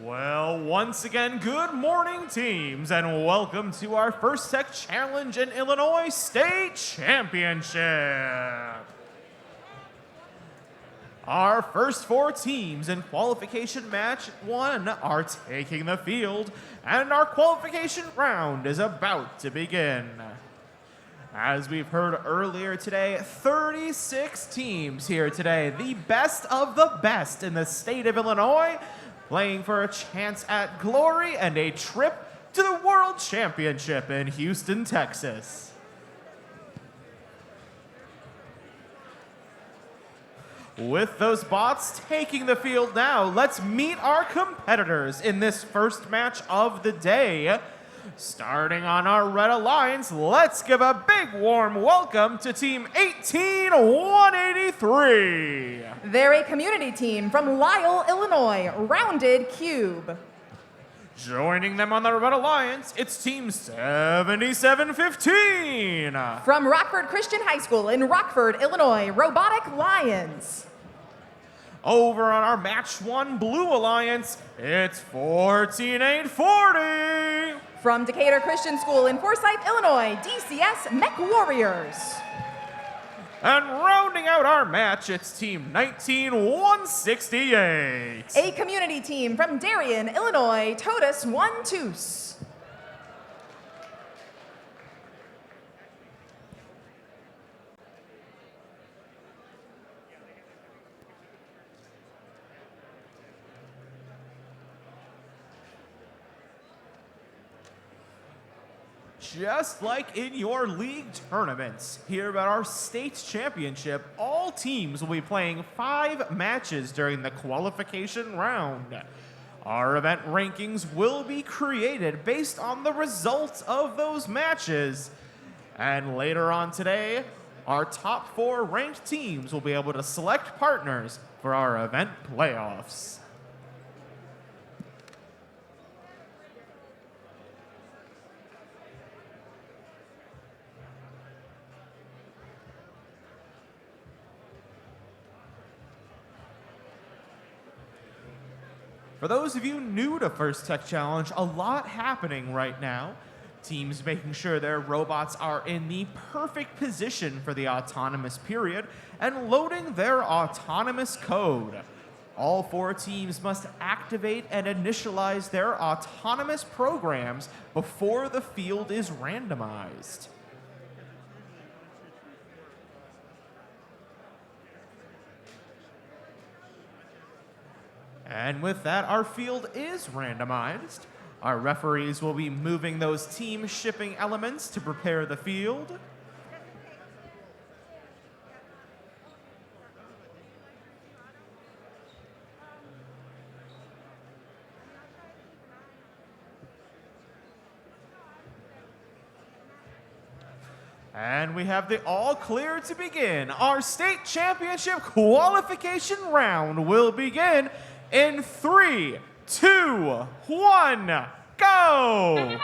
Well, once again, good morning, teams, and welcome to our First Tech Challenge in Illinois State Championship. Our first four teams in qualification match 1 are taking the field, and our qualification round is about to begin. As we've heard earlier today, 36 teams here today, the best of the best in the state of Illinois, playing for a chance at glory and a trip to the World Championship in Houston, Texas. With those bots taking the field now, let's meet our competitors in this first match of the day. Starting on our Red Alliance, let's give a big warm welcome to Team 18183. They're a community team from Lisle, Illinois, Rounded Cube. Joining them on the Red Alliance, it's Team 7715. From Rockford Christian High School in Rockford, Illinois, Robotic Lions. Over on our Match 1 Blue Alliance, it's 14840. From Decatur Christian School in Forsyth, Illinois, DCS Mech Warriors. And rounding out our match, it's Team 19168. A community team from Darien, Illinois, Totus One Toos. Just like in your league tournaments, here at our state championship, all teams will be playing 5 matches during the qualification round. Our event rankings will be created based on the results of those matches. And later on today, our top 4 ranked teams will be able to select partners for our event playoffs. For those of you new to First Tech Challenge, a lot happening right now. Teams making sure their robots are in the perfect position for the autonomous period and loading their autonomous code. All 4 teams must activate and initialize their autonomous programs before the field is randomized. And with that, our field is randomized. Our referees will be moving those team shipping elements to prepare the field. And we have the all clear to begin. Our state championship qualification round will begin in 3, 2, 1, go!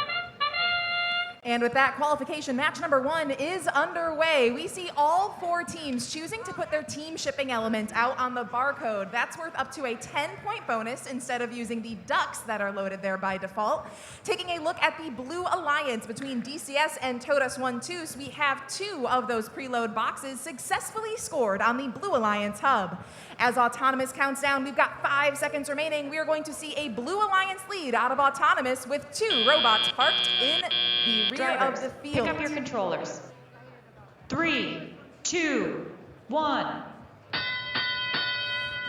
And with that, qualification match number 1 is underway. We see all 4 teams choosing to put their team shipping element out on the barcode. That's worth up to a 10-point bonus instead of using the ducks that are loaded there by default. Taking a look at the Blue Alliance between DCS and Totus One Toos, we have 2 of those preload boxes successfully scored on the Blue Alliance hub. As Autonomous counts down, we've got 5 seconds remaining. We are going to see a Blue Alliance lead out of Autonomous with 2 robots parked in the rear of the field. Pick up your controllers. 3, 2, 1.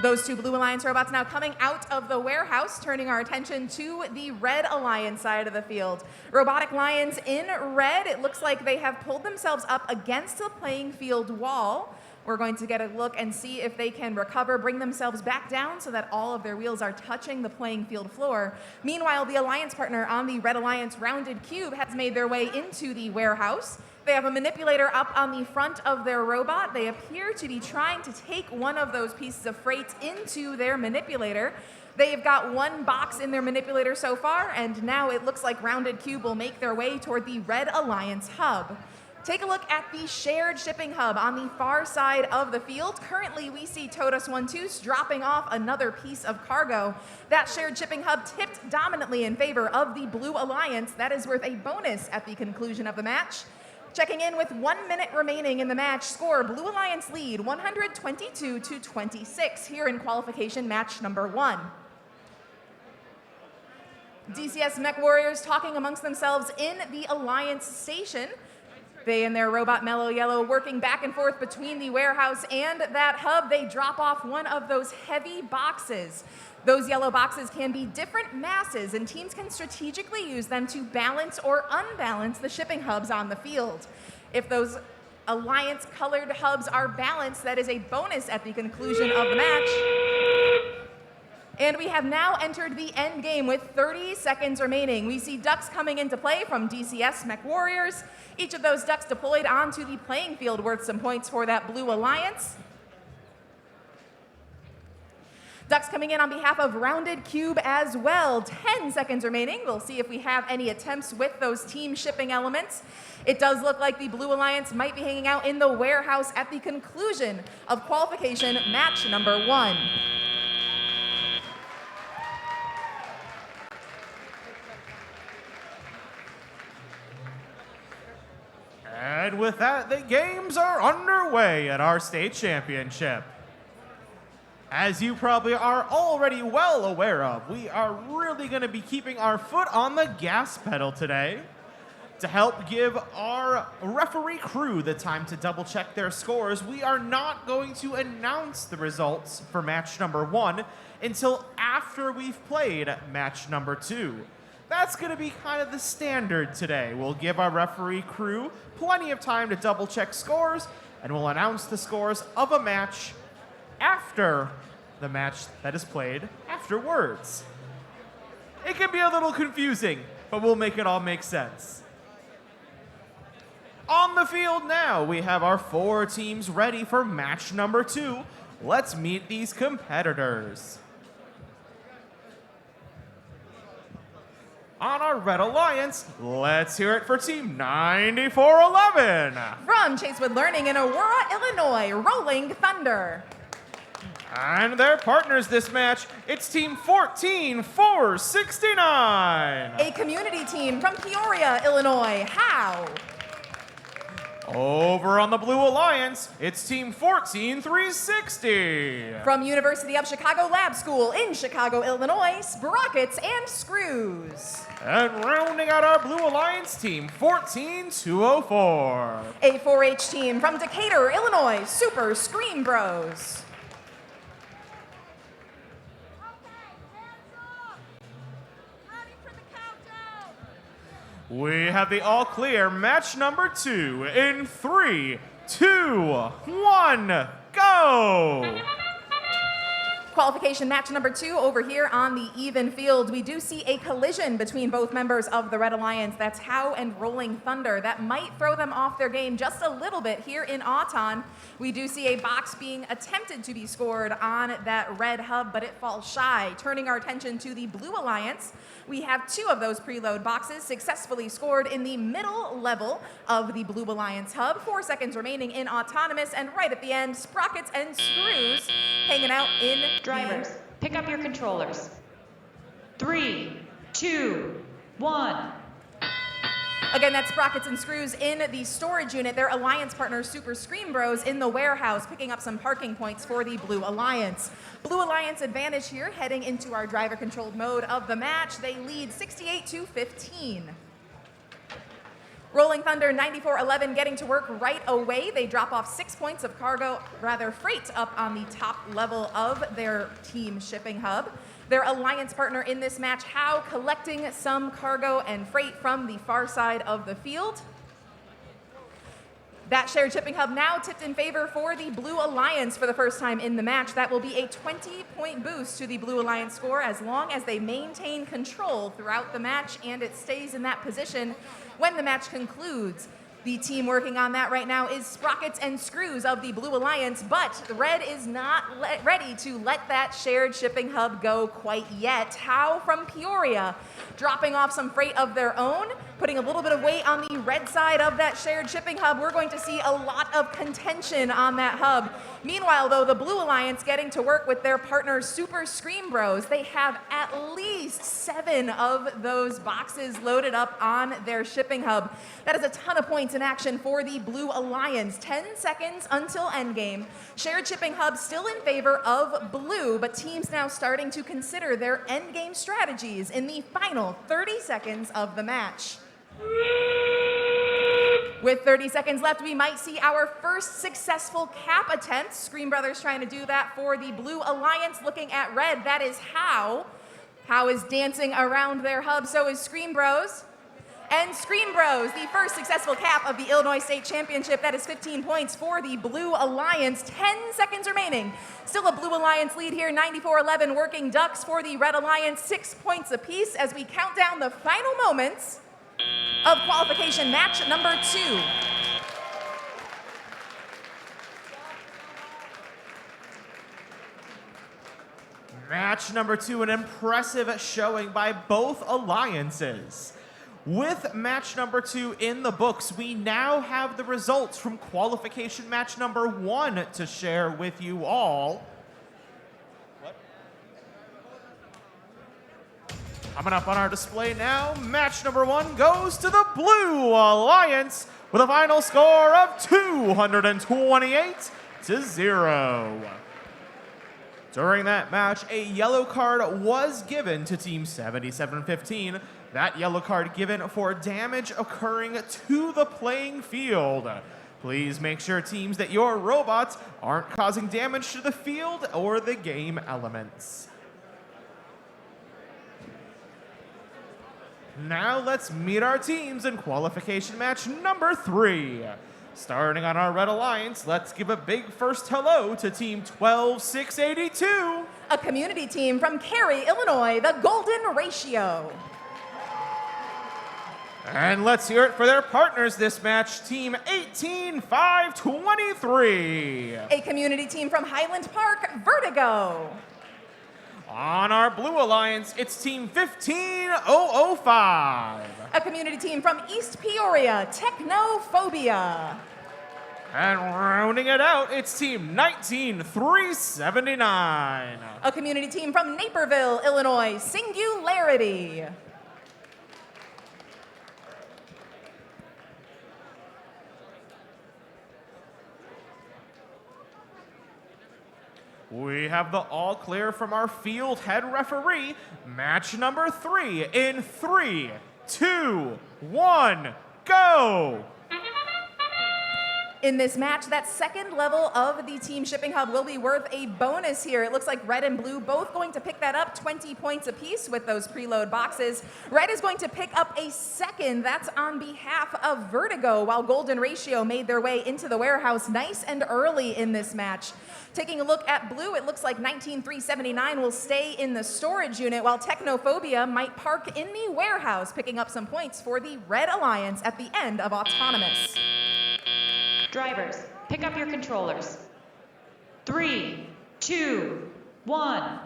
Those 2 Blue Alliance robots now coming out of the warehouse, turning our attention to the Red Alliance side of the field. Robotic Lions in red. It looks like they have pulled themselves up against the playing field wall. We're going to get a look and see if they can recover, bring themselves back down so that all of their wheels are touching the playing field floor. Meanwhile, the Alliance partner on the Red Alliance Rounded Cube has made their way into the warehouse. They have a manipulator up on the front of their robot. They appear to be trying to take one of those pieces of freight into their manipulator. They've got 1 box in their manipulator so far, and now it looks like Rounded Cube will make their way toward the Red Alliance hub. Take a look at the shared shipping hub on the far side of the field. Currently, we see Todos One-Tus dropping off another piece of cargo. That shared shipping hub tipped dominantly in favor of the Blue Alliance. That is worth a bonus at the conclusion of the match. Checking in with 1 minute remaining in the match, score Blue Alliance lead 122-26 here in qualification match number 1. DCS Mech Warriors talking amongst themselves in the Alliance station. They and their robot Mellow Yellow working back and forth between the warehouse and that hub. They drop off one of those heavy boxes. Those yellow boxes can be different masses, and teams can strategically use them to balance or unbalance the shipping hubs on the field. If those Alliance colored hubs are balanced, that is a bonus at the conclusion of the match. And we have now entered the end game with 30 seconds remaining. We see ducks coming into play from DCS Mech Warriors. Each of those ducks deployed onto the playing field worth some points for that Blue Alliance. Ducks coming in on behalf of Rounded Cube as well. 10 seconds remaining. We'll see if we have any attempts with those team shipping elements. It does look like the Blue Alliance might be hanging out in the warehouse at the conclusion of qualification match number 1. And with that, the games are underway at our state championship. As you probably are already well aware of, we are really going to be keeping our foot on the gas pedal today to help give our referee crew the time to double check their scores. We are not going to announce the results for match number 1 until after we've played match number 2. That's going to be kind of the standard today. We'll give our referee crew plenty of time to double check scores, and we'll announce the scores of a match after the match that is played afterwards. It can be a little confusing, but we'll make it all make sense. On the field now, we have our 4 teams ready for match number 2. Let's meet these competitors. On our Red Alliance, let's hear it for Team 9411. From Chasewood Learning in Aurora, Illinois, Rolling Thunder. And their partners this match, it's Team 14469. A community team from Peoria, Illinois, How. Over on the Blue Alliance, it's Team 14360. From University of Chicago Lab School in Chicago, Illinois, Sprockets and Screws. And rounding out our Blue Alliance team, 14204. A 4-H team from Decatur, Illinois, Super Scream Bros. We have the all clear match number 2 in 3, 2, 1, go! Qualification match number 2 over here on the even field. We do see a collision between both members of the Red Alliance. That's How and Rolling Thunder. That might throw them off their game just a little bit here in Auton. We do see a box being attempted to be scored on that red hub, but it falls shy. Turning our attention to the Blue Alliance, we have 2 of those preload boxes successfully scored in the middle level of the Blue Alliance hub. 4 seconds remaining in Autonomous, and right at the end, Sprockets and Screws hanging out in Drivers, pick up your controllers. 3, 2, 1. Again, that's Sprockets and Screws in the storage unit. Their alliance partner, Super Scream Bros, in the warehouse, picking up some parking points for the Blue Alliance. Blue Alliance advantage here, heading into our driver-controlled mode of the match. They lead 68-15. Rolling Thunder 9411 getting to work right away. They drop off 6 points of cargo, rather freight, up on the top level of their team shipping hub. Their alliance partner in this match, How, collecting some cargo and freight from the far side of the field. That shared shipping hub now tipped in favor for the Blue Alliance for the first time in the match. That will be a 20-point boost to the Blue Alliance score as long as they maintain control throughout the match and it stays in that position when the match concludes. The team working on that right now is Sprockets and Screws of the Blue Alliance, but the Red is not ready to let that shared shipping hub go quite yet. How from Peoria, dropping off some freight of their own. Putting a little bit of weight on the red side of that shared shipping hub, we're going to see a lot of contention on that hub. Meanwhile, though, the Blue Alliance getting to work with their partners, Super Scream Bros. They have at least 7 of those boxes loaded up on their shipping hub. That is a ton of points in action for the Blue Alliance. 10 seconds until endgame. Shared shipping hub still in favor of Blue, but teams now starting to consider their endgame strategies in the final 30 seconds of the match. With 30 seconds left, we might see our first successful cap attempt. Scream Brothers trying to do that for the Blue Alliance. Looking at red, that is How. How is dancing around their hub, so is Scream Bros. And Scream Bros, the first successful cap of the Illinois State Championship. That is 15 points for the Blue Alliance. 10 seconds remaining. Still a Blue Alliance lead here, 94-11 working Ducks for the Red Alliance. 6 points apiece as we count down the final moments of qualification match number 2. Match number 2, an impressive showing by both alliances. With match number 2 in the books, we now have the results from qualification match number 1 to share with you all. Coming up on our display now, match number 1 goes to the Blue Alliance with a final score of 228-0. During that match, a yellow card was given to Team 7715. That yellow card given for damage occurring to the playing field. Please make sure, teams, that your robots aren't causing damage to the field or the game elements. Now let's meet our teams in qualification match number 3. Starting on our Red Alliance, let's give a big first hello to Team 12682. A community team from Cary, Illinois, the Golden Ratio. And let's hear it for their partners this match, Team 18523. A community team from Highland Park, Vertigo. On our Blue Alliance, it's Team 15005. A community team from East Peoria, Technophobia. And rounding it out, it's Team 19379. A community team from Naperville, Illinois, Singularity. We have the all clear from our field head referee. Match number 3 in 3, 2, 1, go! In this match, that second level of the team shipping hub will be worth a bonus here. It looks like red and blue both going to pick that up, 20 points apiece with those preload boxes. Red is going to pick up a second. That's on behalf of Vertigo, while Golden Ratio made their way into the warehouse nice and early in this match. Taking a look at blue, it looks like 19379 will stay in the storage unit, while Technophobia might park in the warehouse, picking up some points for the Red Alliance at the end of Autonomous. Drivers, pick up your controllers. 3, 2, 1.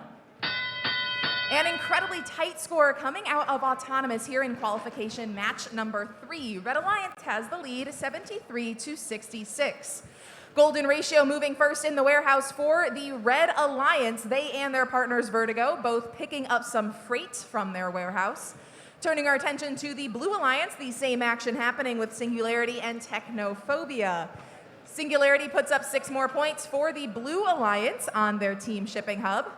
An incredibly tight score coming out of Autonomous here in qualification match number 3. Red Alliance has the lead, 73-66. Golden Ratio moving first in the warehouse for the Red Alliance. They and their partners Vertigo both picking up some freight from their warehouse. Turning our attention to the Blue Alliance, the same action happening with Singularity and Technophobia. Singularity puts up 6 more points for the Blue Alliance on their team shipping hub.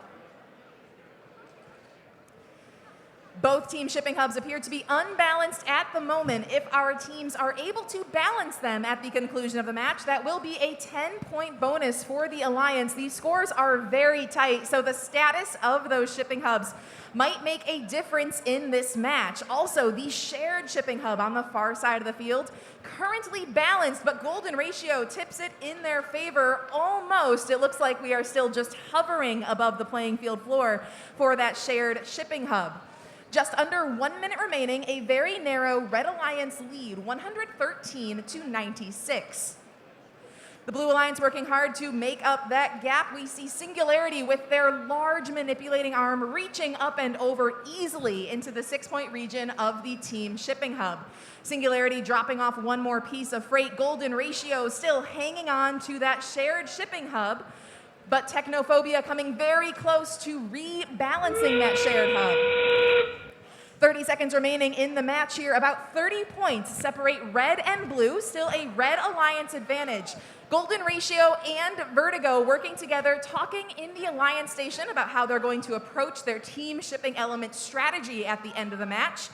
Both team shipping hubs appear to be unbalanced at the moment. If our teams are able to balance them at the conclusion of the match, that will be a 10-point bonus for the Alliance. These scores are very tight, so the status of those shipping hubs might make a difference in this match. Also, the shared shipping hub on the far side of the field, currently balanced, but Golden Ratio tips it in their favor almost. It looks like we are still just hovering above the playing field floor for that shared shipping hub. Just under 1 minute remaining, a very narrow Red Alliance lead, 113-96. The Blue Alliance working hard to make up that gap. We see Singularity with their large manipulating arm reaching up and over easily into the 6-point region of the team shipping hub. Singularity dropping off one more piece of freight. Golden Ratio still hanging on to that shared shipping hub, but Technophobia coming very close to rebalancing that shared hub. 30 seconds remaining in the match here. About 30 points separate red and blue. Still a Red Alliance advantage. Golden Ratio and Vertigo working together, talking in the Alliance station about how they're going to approach their team shipping element strategy at the end of the match.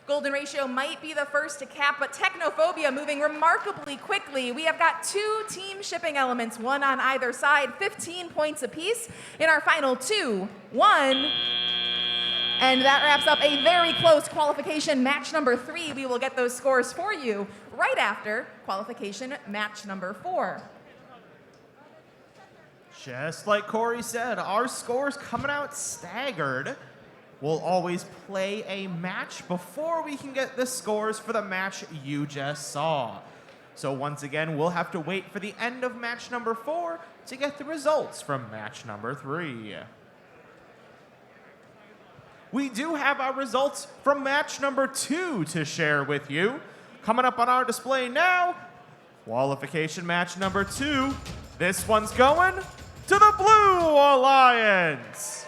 Golden Ratio might be the first to cap, but Technophobia moving remarkably quickly. We have got 2 team shipping elements, one on either side, 15 points apiece in our final 2-1. And that wraps up a very close qualification match number 3. We will get those scores for you right after qualification match number 4. Just like Corey said, our scores coming out staggered. We'll always play a match before we can get the scores for the match you just saw. So once again, we'll have to wait for the end of match number 4 to get the results from match number 3. We do have our results from match number 2 to share with you. Coming up on our display now, qualification match number 2. This one's going to the Blue Alliance.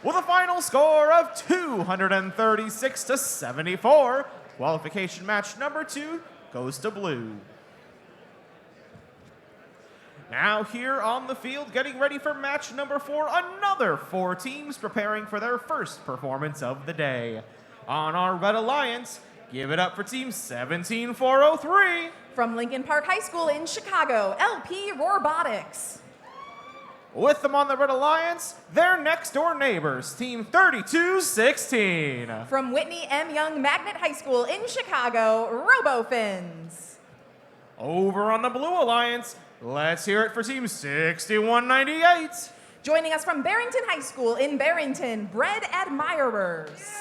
With a final score of 236-74, qualification match number 2 goes to Blue. Now here on the field, getting ready for match number 4, another 4 teams preparing for their first performance of the day. On our Red Alliance, give it up for team 17403. From Lincoln Park High School in Chicago, LP Robotics. With them on the Red Alliance, their next-door neighbors, team 3216. From Whitney M. Young Magnet High School in Chicago, RoboFins. Over on the Blue Alliance, let's hear it for team 6198. Joining us from Barrington High School in Barrington, Bread Admirers.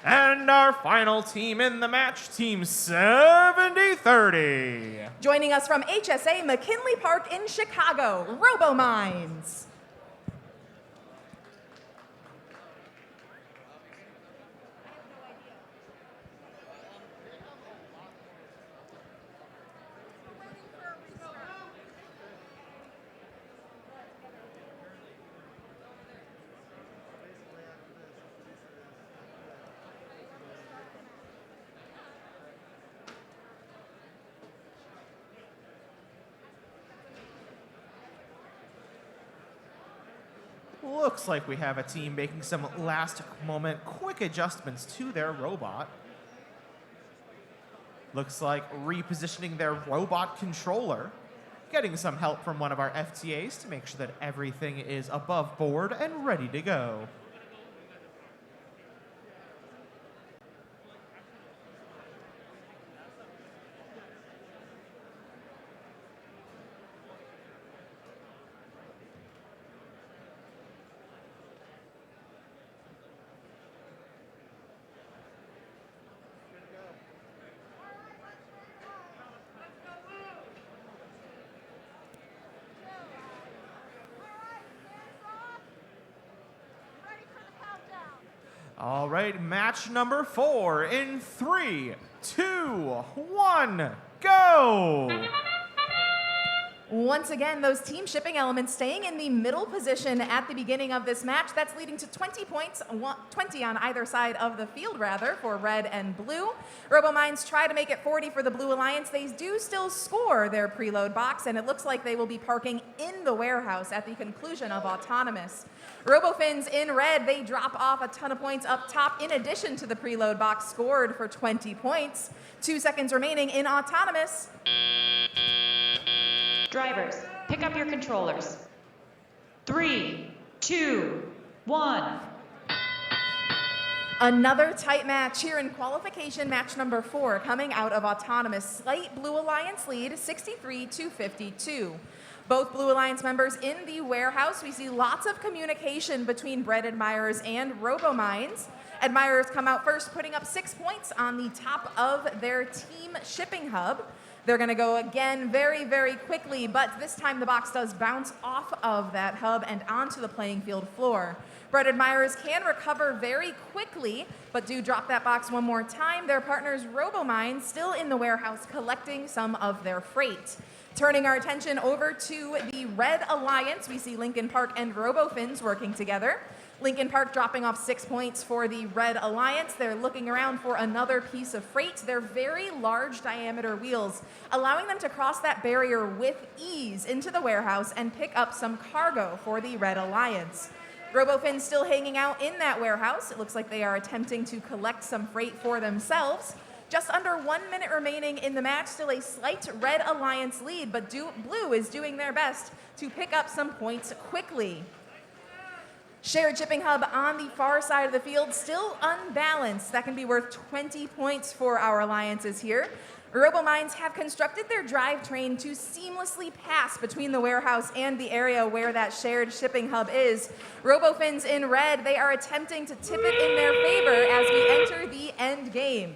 And our final team in the match, team 7030. Joining us from HSA McKinley Park in Chicago, RoboMinds. Looks like we have a team making some last-moment quick adjustments to their robot. Looks like repositioning their robot controller, getting some help from one of our FTAs to make sure that everything is above board and ready to go. All right, match number 4 in 3, 2, 1, go! Once again, those team shipping elements staying in the middle position at the beginning of this match. That's leading to 20 points, 20 on either side of the field, rather, for red and blue. RoboMinds try to make it 40 for the Blue Alliance. They do still score their preload box, and it looks like they will be parking in the warehouse at the conclusion of Autonomous. RoboFins in red, they drop off a ton of points up top in addition to the preload box scored for 20 points. 2 seconds remaining in Autonomous. Drivers, pick up your controllers. 3, 2, 1. Another tight match here in qualification match number 4 coming out of Autonomous. Slight Blue Alliance lead, 63-52. Both Blue Alliance members in the warehouse. We see lots of communication between Bread Admirers and RoboMinds. Admirers come out first, putting up 6 points on the top of their team shipping hub. They're going to go again very, very quickly, but this time the box does bounce off of that hub and onto the playing field floor. Bread Admirers can recover very quickly, but do drop that box one more time. Their partners RoboMine still in the warehouse collecting some of their freight. Turning our attention over to the Red Alliance, we see Lincoln Park and RoboFins working together. Lincoln Park dropping off 6 points for the Red Alliance. They're looking around for another piece of freight. They're very large diameter wheels, allowing them to cross that barrier with ease into the warehouse and pick up some cargo for the Red Alliance. RoboFin still hanging out in that warehouse. It looks like they are attempting to collect some freight for themselves. Just under 1 minute remaining in the match, still a slight Red Alliance lead, but Blue is doing their best to pick up some points quickly. Shared shipping hub on the far side of the field, still unbalanced. That can be worth 20 points for our alliances here. RoboMines have constructed their drivetrain to seamlessly pass between the warehouse and the area where that shared shipping hub is. RoboFins in red, they are attempting to tip it in their favor as we enter the end game.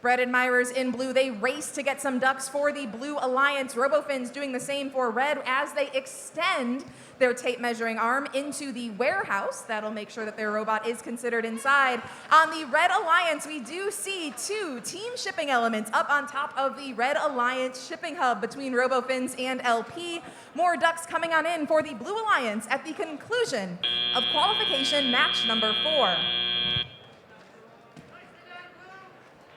Bread Admirers in blue, they race to get some ducks for the Blue Alliance. RoboFins doing the same for red as they extend their tape measuring arm into the warehouse. That'll make sure that their robot is considered inside. On the Red Alliance, we do see 2 team shipping elements up on top of the Red Alliance shipping hub between RoboFins and LP. More ducks coming on in for the Blue Alliance at the conclusion of qualification match number 4.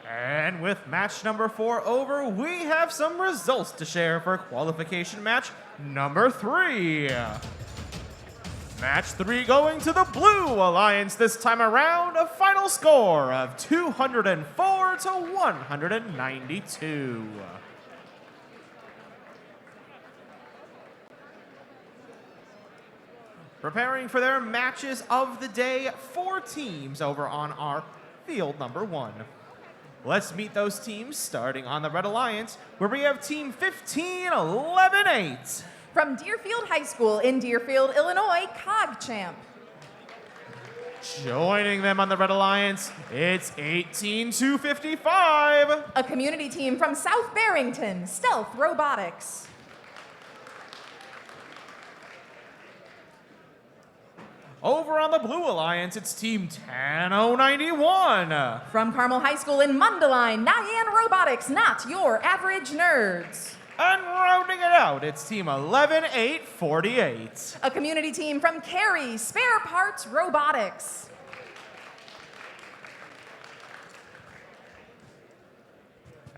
And with match number 4 over, we have some results to share for qualification match number 3. Match 3 going to the Blue Alliance this time around, a final score of 204 to 192. Preparing for their matches of the day, 4 teams over on our field number 1. Let's meet those teams, starting on the Red Alliance, where we have Team 15-11-8. From Deerfield High School in Deerfield, Illinois, CogChamp. Joining them on the Red Alliance, it's 18-55. A community team from South Barrington, Stealth Robotics. Over on the Blue Alliance, it's Team 10-091. From Carmel High School in Mundelein, Nyan Robotics, not your average nerds. And rounding it out, it's Team 11-8-48. A community team from Cary, Spare Parts Robotics.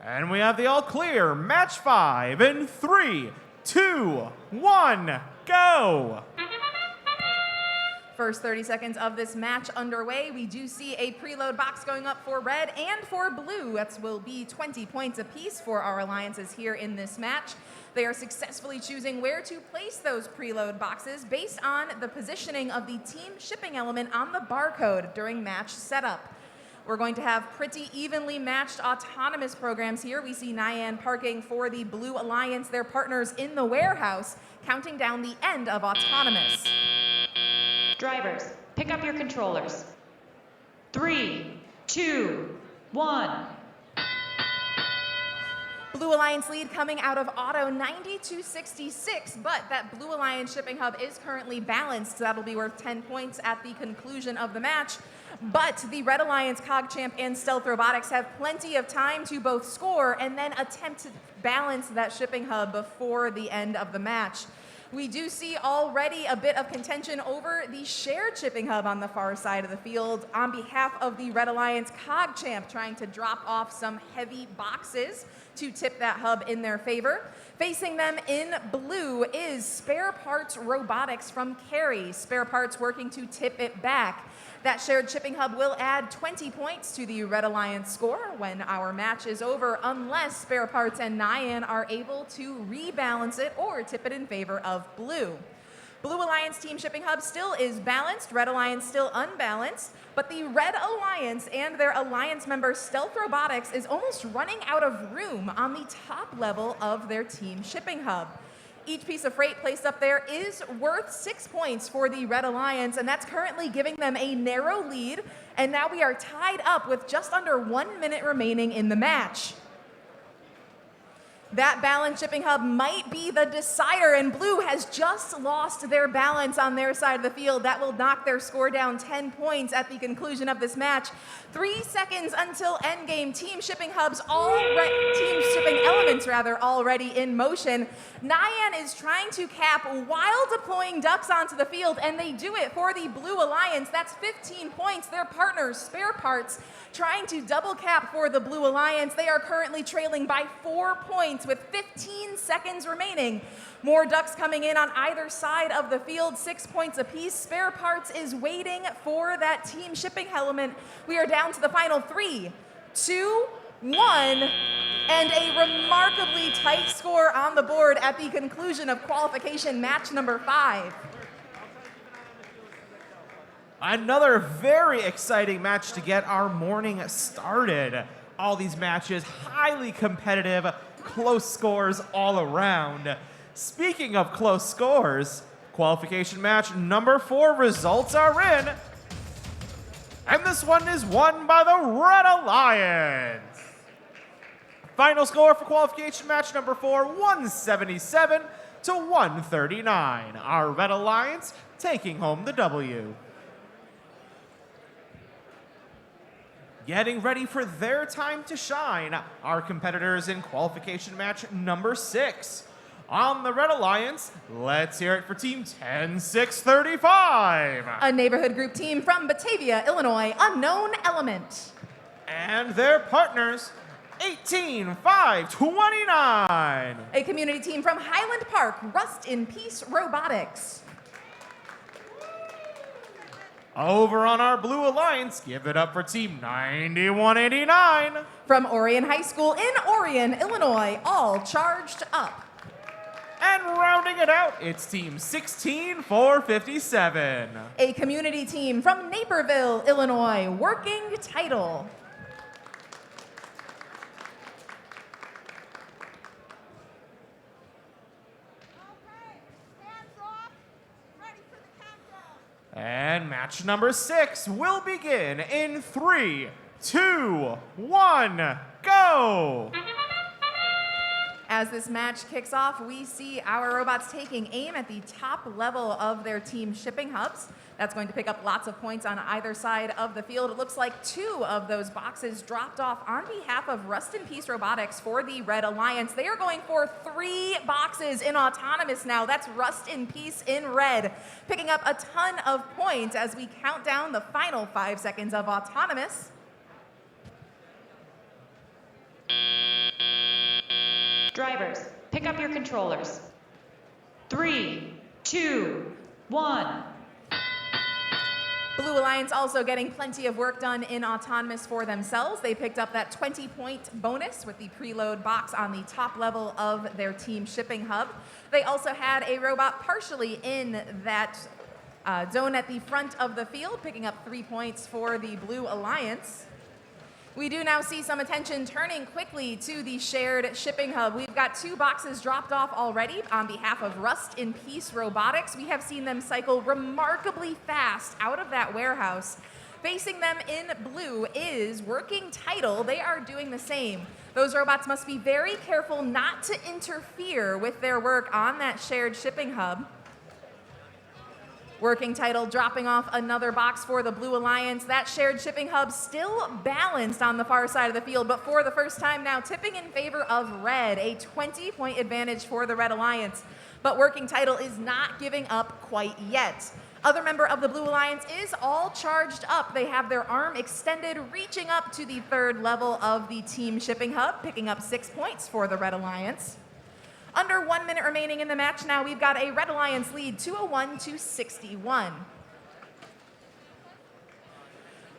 And we have the all clear, match 5 in 3, 2, 1, go! First 30 seconds of this match underway. We do see a preload box going up for red and for blue. That will be 20 points apiece for our alliances here in this match. They are successfully choosing where to place those preload boxes based on the positioning of the team shipping element on the barcode during match setup. We're going to have pretty evenly matched autonomous programs here. We see Nyan parking for the Blue Alliance, their partners in the warehouse, counting down the end of autonomous. Drivers, pick up your controllers. 3, 2, 1. Blue Alliance lead coming out of auto 92.66, but that Blue Alliance shipping hub is currently balanced. That'll be worth 10 points at the conclusion of the match. But the Red Alliance, CogChamp, and Stealth Robotics have plenty of time to both score and then attempt to balance that shipping hub before the end of the match. We do see already a bit of contention over the shared shipping hub on the far side of the field. On behalf of the Red Alliance, CogChamp trying to drop off some heavy boxes to tip that hub in their favor. Facing them in blue is Spare Parts Robotics from Cary. Spare Parts working to tip it back. That shared shipping hub will add 20 points to the Red Alliance score when our match is over, unless Spare Parts and Nyan are able to rebalance it or tip it in favor of blue. Blue Alliance team shipping hub still is balanced, Red Alliance still unbalanced, but the Red Alliance and their alliance member Stealth Robotics is almost running out of room on the top level of their team shipping hub. Each piece of freight placed up there is worth 6 points for the Red Alliance, and that's currently giving them a narrow lead. And now we are tied up with just under 1 minute remaining in the match. That balance shipping hub might be the decider, and Blue has just lost their balance on their side of the field. That will knock their score down 10 points at the conclusion of this match. 3 seconds until endgame. Team shipping elements already in motion. Nyan is trying to cap while deploying ducks onto the field, and they do it for the Blue Alliance. That's 15 points. Their partners, Spare Parts, trying to double cap for the Blue Alliance. They are currently trailing by 4 points with 15 seconds remaining. More ducks coming in on either side of the field, 6 points apiece. Spare Parts is waiting for that team shipping element. We are down to the final 3, 2, 1, and a remarkably tight score on the board at the conclusion of qualification match number 5. Another very exciting match to get our morning started. All these matches highly competitive, close scores all around. Speaking of close scores, qualification match number 4 results are in. And this one is won by the Red Alliance. Final score for qualification match number 4, 177 to 139. Our Red Alliance taking home the W. Getting ready for their time to shine, our competitors in qualification match number 6. On the Red Alliance, let's hear it for Team 10635. A neighborhood group team from Batavia, Illinois, Unknown Element. And their partners, 18529. A community team from Highland Park, Rust in Peace Robotics. Over on our Blue Alliance, give it up for Team 9189. From Orion High School in Orion, Illinois, All Charged Up. And rounding it out, it's Team 16457. A community team from Naperville, Illinois, Working Title. And match number 6 will begin in 3, 2, 1, go! As this match kicks off, we see our robots taking aim at the top level of their team shipping hubs. That's going to pick up lots of points on either side of the field. It looks like 2 of those boxes dropped off on behalf of Rust in Peace Robotics for the Red Alliance. They are going for 3 boxes in autonomous now. That's Rust in Peace in red, picking up a ton of points as we count down the final 5 seconds of autonomous. Drivers, pick up your controllers. 3, 2, 1. Blue Alliance also getting plenty of work done in autonomous for themselves. They picked up that 20-point bonus with the preload box on the top level of their team shipping hub. They also had a robot partially in that zone at the front of the field, picking up 3 points for the Blue Alliance. We do now see some attention turning quickly to the shared shipping hub. We've got 2 boxes dropped off already on behalf of Rust in Peace Robotics. We have seen them cycle remarkably fast out of that warehouse. Facing them in blue is Working Title. They are doing the same. Those robots must be very careful not to interfere with their work on that shared shipping hub. Working Title dropping off another box for the Blue Alliance. That shared shipping hub still balanced on the far side of the field, but for the first time now tipping in favor of red, a 20-point advantage for the Red Alliance. But Working Title is not giving up quite yet. Other member of the Blue Alliance is all charged up. They have their arm extended, reaching up to the 3rd level of the team shipping hub, picking up 6 points for the Red Alliance. Under 1 minute remaining in the match now, we've got a Red Alliance lead, 201 to 61.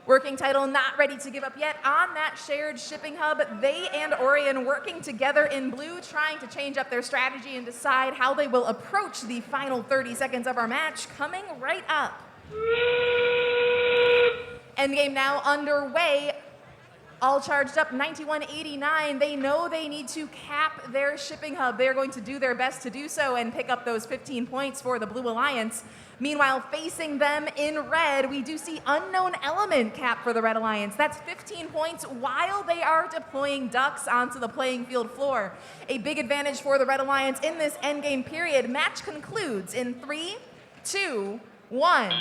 Working Title not ready to give up yet on that shared shipping hub. They and Orion working together in blue, trying to change up their strategy and decide how they will approach the final 30 seconds of our match, coming right up. Endgame now underway. All charged up 91.89. They know they need to cap their shipping hub. They're going to do their best to do so and pick up those 15 points for the Blue Alliance. Meanwhile, facing them in red, we do see unknown element cap for the Red Alliance. That's 15 points while they are deploying ducks onto the playing field floor. A big advantage for the Red Alliance in this endgame period. Match concludes in 3, 2, 1.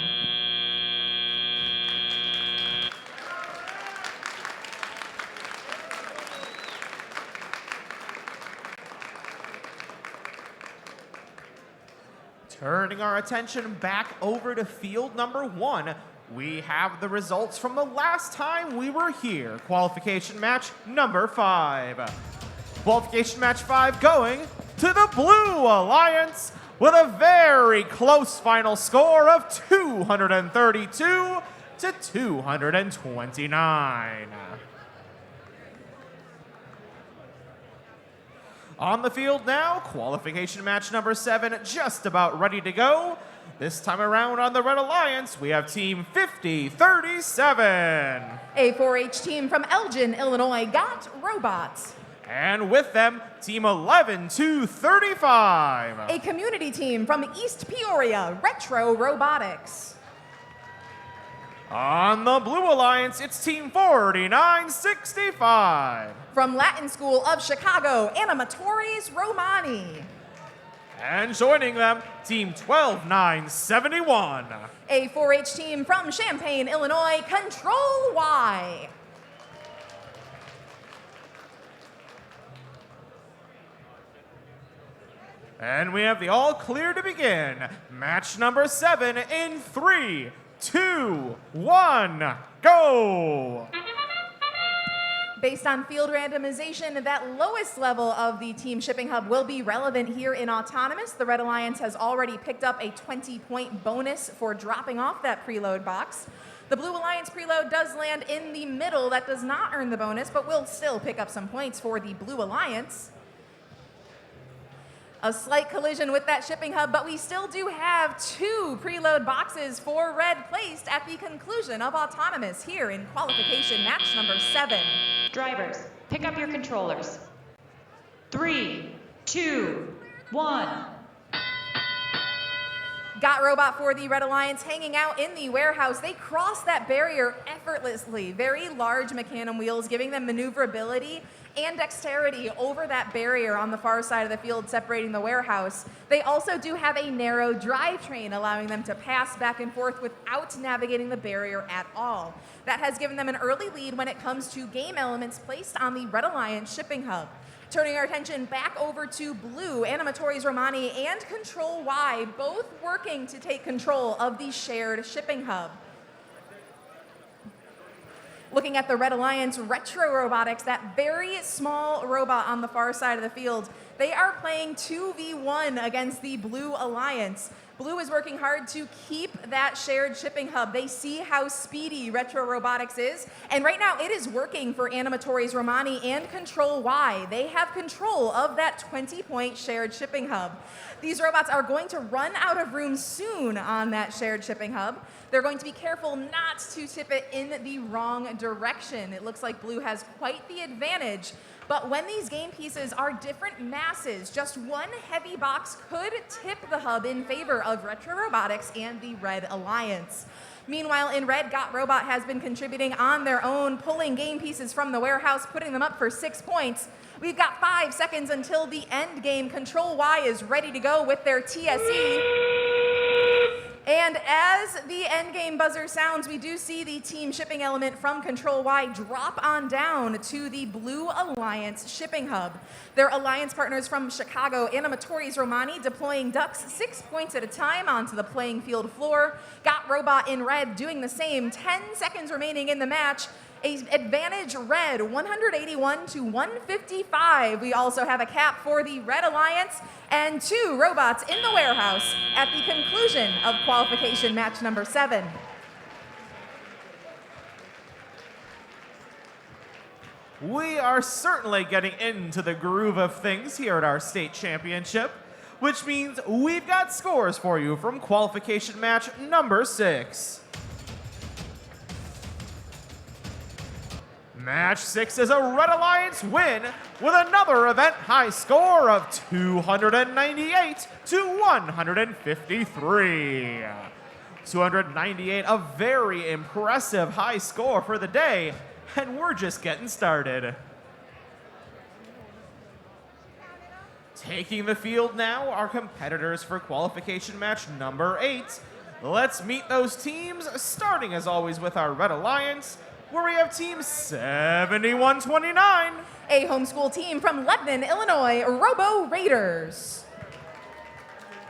Turning our attention back over to field number 1, we have the results from the last time we were here. Qualification match number 5. Qualification match 5 going to the Blue Alliance with a very close final score of 232 to 229. On the field now, qualification match number 7 just about ready to go. This time around on the Red Alliance, we have team 5037. A 4-H team from Elgin, Illinois got robots. And with them, team 11235. A community team from East Peoria, Retro Robotics. On the Blue Alliance, it's team 4965. From Latin School of Chicago, Animatores Romani. And joining them, team 12971. A 4-H team from Champaign, Illinois, Control Y. And we have the all clear to begin. Match number 7 in 3, 2, 1, go! Based on field randomization, that lowest level of the team shipping hub will be relevant here in Autonomous. The Red Alliance has already picked up a 20-point bonus for dropping off that preload box. The Blue Alliance preload does land in the middle. That does not earn the bonus, but will still pick up some points for the Blue Alliance. A slight collision with that shipping hub, but we still do have 2 preload boxes for red placed at the conclusion of Autonomous here in qualification match number 7. Drivers, pick up your controllers. 3, 2, 1. Got robot for the Red Alliance hanging out in the warehouse. They cross that barrier effortlessly. Very large Mecanum wheels, giving them maneuverability and dexterity over that barrier on the far side of the field separating the warehouse. They also do have a narrow drivetrain, allowing them to pass back and forth without navigating the barrier at all. That has given them an early lead when it comes to game elements placed on the Red Alliance shipping hub. Turning our attention back over to Blue, Animatores Romani and Control Y, both working to take control of the shared shipping hub. Looking at the Red Alliance Retro Robotics, that very small robot on the far side of the field, they are playing 2v1 against the Blue Alliance. Blue is working hard to keep that shared shipping hub. They see how speedy Retro Robotics is, and right now it is working for Animatores Romani and Control Y. They have control of that 20-point shared shipping hub. These robots are going to run out of room soon on that shared shipping hub. They're going to be careful not to tip it in the wrong direction. It looks like Blue has quite the advantage. But when these game pieces are different masses, just one heavy box could tip the hub in favor of Retro Robotics and the Red Alliance. Meanwhile, in red, Got Robot has been contributing on their own, pulling game pieces from the warehouse, putting them up for 6 points. We've got 5 seconds until the end game. Control Y is ready to go with their TSE. And as the endgame buzzer sounds, we do see the team shipping element from Control Y drop on down to the Blue Alliance shipping hub. Their alliance partners from Chicago, Animatores Romani, deploying ducks 6 points at a time onto the playing field floor. Got Robot in red doing the same. 10 seconds remaining in the match. Advantage red, 181 to 155. We also have a cap for the Red Alliance and 2 robots in the warehouse at the conclusion of qualification match number 7. We are certainly getting into the groove of things here at our state championship, which means we've got scores for you from qualification match number 6. Match 6 is a Red Alliance win with another event high score of 298 to 153. 298, a very impressive high score for the day, and we're just getting started. Taking the field now, our competitors for qualification match number 8. Let's meet those teams, starting as always with our Red Alliance, where we have team 7129. A homeschool team from Lebanon, Illinois, Robo Raiders.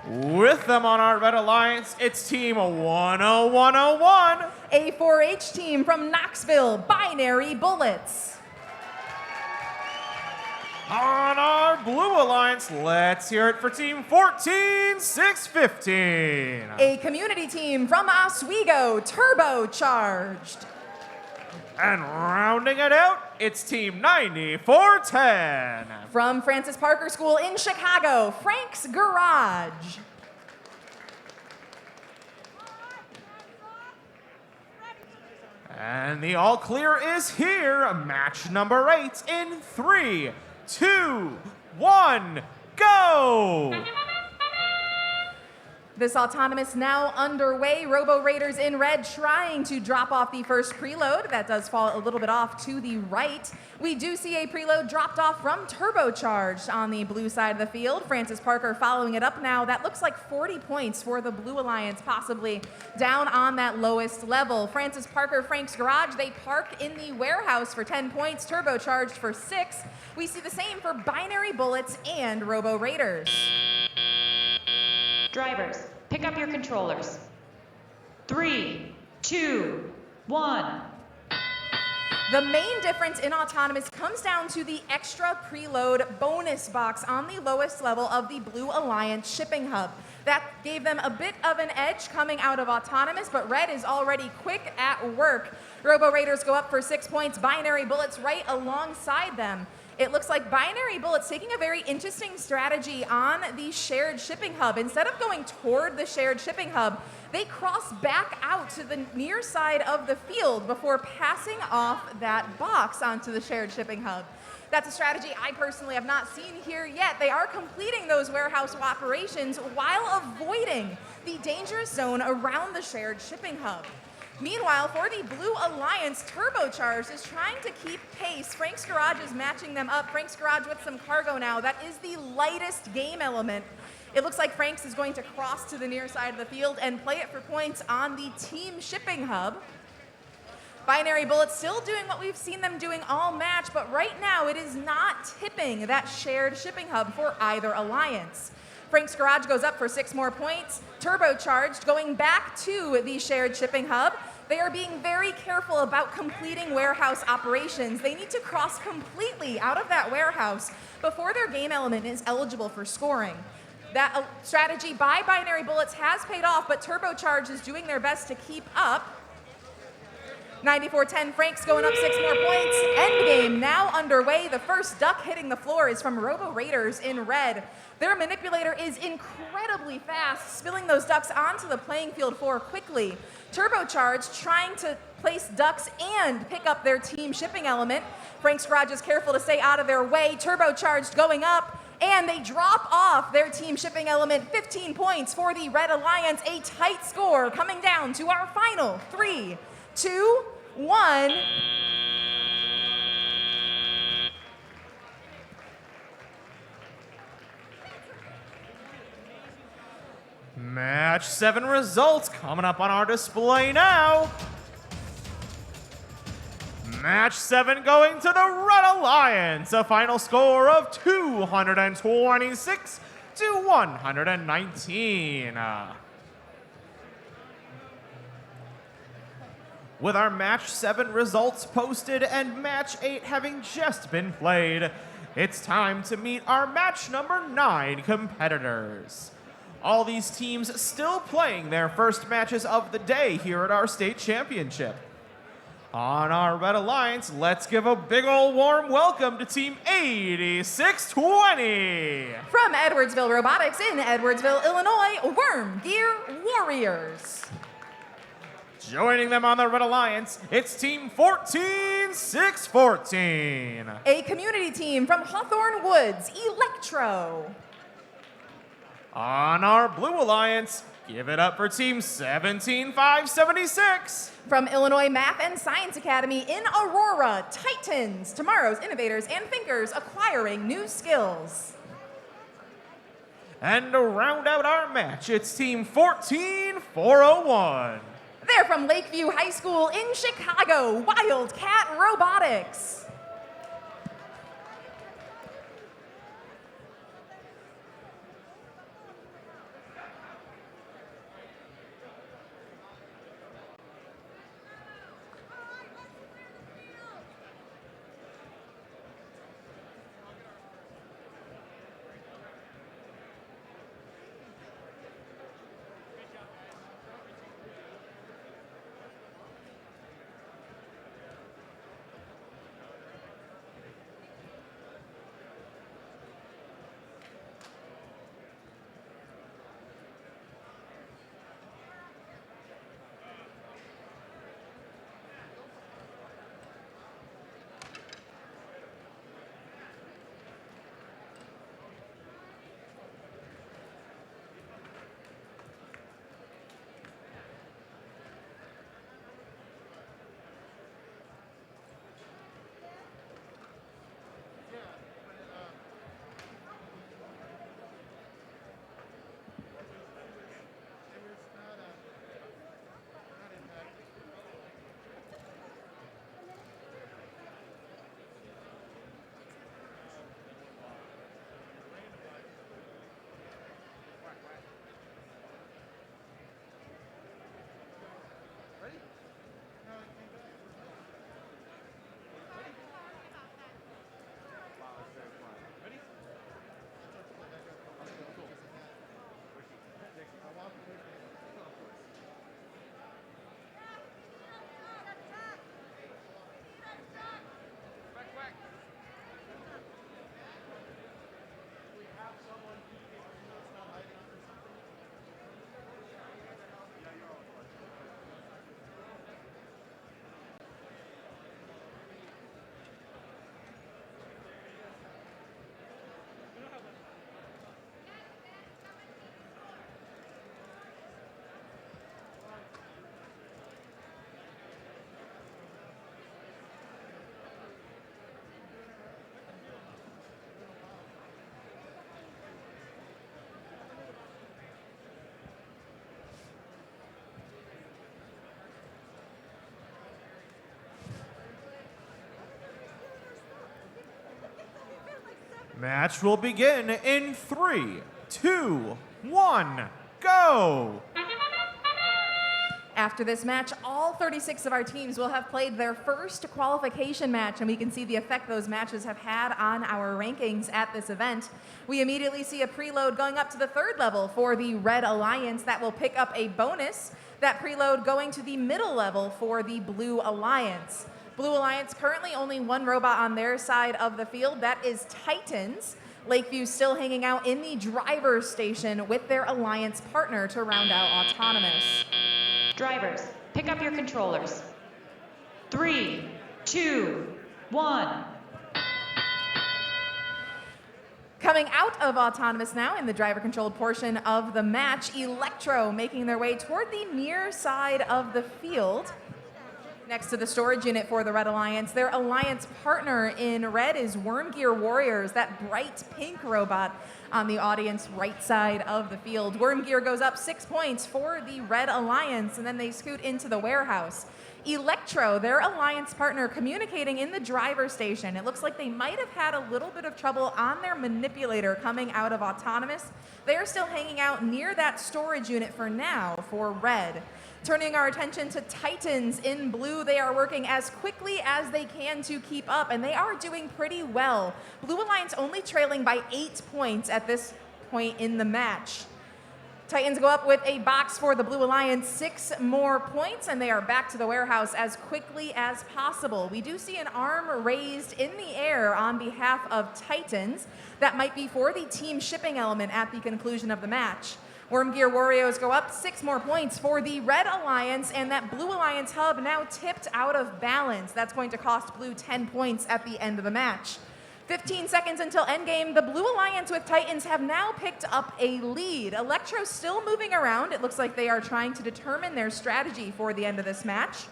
With them on our Red Alliance, it's team 10101. A 4-H team from Knoxville, Binary Bullets. On our Blue Alliance, let's hear it for team 14615. A community team from Oswego, Turbocharged. And rounding it out, it's team 9410. From Francis Parker School in Chicago, Frank's Garage. And the all clear is here. Match number 8 in 3, 2, 1, go! This autonomous now underway. Robo Raiders in red trying to drop off the first preload. That does fall a little bit off to the right. We do see a preload dropped off from Turbocharged on the blue side of the field. Francis Parker following it up now. That looks like 40 points for the Blue Alliance, possibly down on that lowest level. Francis Parker, Frank's Garage, they park in the warehouse for 10 points. Turbocharged for 6. We see the same for Binary Bullets and Robo Raiders. Drivers, pick up your controllers. 3, 2, 1. The main difference in autonomous comes down to the extra preload bonus box on the lowest level of the Blue Alliance shipping hub. That gave them a bit of an edge coming out of autonomous, but red is already quick at work. Robo Raiders go up for 6 points, Binary Bullets right alongside them. It looks like Binary Bullets taking a very interesting strategy on the shared shipping hub. Instead of going toward the shared shipping hub, they cross back out to the near side of the field before passing off that box onto the shared shipping hub. That's a strategy I personally have not seen here yet. They are completing those warehouse operations while avoiding the dangerous zone around the shared shipping hub. Meanwhile, for the Blue Alliance, Turbocharged is trying to keep pace. Frank's Garage is matching them up. Frank's Garage with some cargo now. That is the lightest game element. It looks like Frank's is going to cross to the near side of the field and play it for points on the team shipping hub. Binary Bullets still doing what we've seen them doing all match, but right now it is not tipping that shared shipping hub for either alliance. Frank's Garage goes up for 6 more points. Turbocharged going back to the shared shipping hub. They are being very careful about completing warehouse operations. They need to cross completely out of that warehouse before their game element is eligible for scoring. That strategy by Binary Bullets has paid off, but Turbocharged is doing their best to keep up. 94-10, Frank's going up 6 more points. Endgame now underway. The first duck hitting the floor is from Robo Raiders in red. Their manipulator is incredibly fast, spilling those ducks onto the playing field for quickly. Turbocharged trying to place ducks and pick up their team shipping element. Frank's Garage is careful to stay out of their way. Turbocharged going up, and they drop off their team shipping element. 15 points for the Red Alliance. A tight score coming down to our final 3, 2, 1. Match 7 results coming up on our display now. Match 7 going to the Red Alliance, a final score of 226 to 119. With our match 7 results posted and match 8 having just been played, it's time to meet our match number 9 competitors. All these teams still playing their first matches of the day here at our state championship. On our Red Alliance, let's give a big ol' warm welcome to Team 8620. From Edwardsville Robotics in Edwardsville, Illinois, Worm Gear Warriors. Joining them on the Red Alliance, it's Team 14 15, 6-14. A community team from Hawthorne Woods, Electro. On our Blue Alliance, give it up for Team 17, 576. From Illinois Math and Science Academy in Aurora, Titans, tomorrow's innovators and thinkers acquiring new skills. And to round out our match, it's Team 14, 401. They're from Lakeview High School in Chicago, Wildcat Robotics. Match will begin in 3, 2, 1, go! After this match, all 36 of our teams will have played their first qualification match, and we can see the effect those matches have had on our rankings at this event. We immediately see a preload going up to the 3rd level for the Red Alliance that will pick up a bonus. That preload going to the middle level for the Blue Alliance. Blue Alliance currently only one robot on their side of the field. That is Titans. Lakeview still hanging out in the driver's station with their Alliance partner to round out Autonomous. Drivers, pick up your controllers. 3, 2, 1. Coming out of Autonomous now in the driver-controlled portion of the match, Electro making their way toward the near side of the field. Next to the storage unit for the Red Alliance, their Alliance partner in red is Worm Gear Warriors, that bright pink robot on the audience right side of the field. Worm Gear goes up 6 points for the Red Alliance, and then they scoot into the warehouse. Electro, their Alliance partner, communicating in the driver's station. It looks like they might have had a little bit of trouble on their manipulator coming out of Autonomous. They are still hanging out near that storage unit for now for red. Turning our attention to Titans in blue, they are working as quickly as they can to keep up, and they are doing pretty well. Blue Alliance only trailing by 8 points at this point in the match. Titans go up with a box for the Blue Alliance, 6 more points, and they are back to the warehouse as quickly as possible. We do see an arm raised in the air on behalf of Titans. That might be for the team shipping element at the conclusion of the match. Worm Gear Warriors go up 6 more points for the Red Alliance, and that Blue Alliance hub now tipped out of balance. That's going to cost Blue 10 points at the end of the match. 15 seconds until endgame. The Blue Alliance with Titans have now picked up a lead. Electro still moving around. It looks like they are trying to determine their strategy for the end of this match.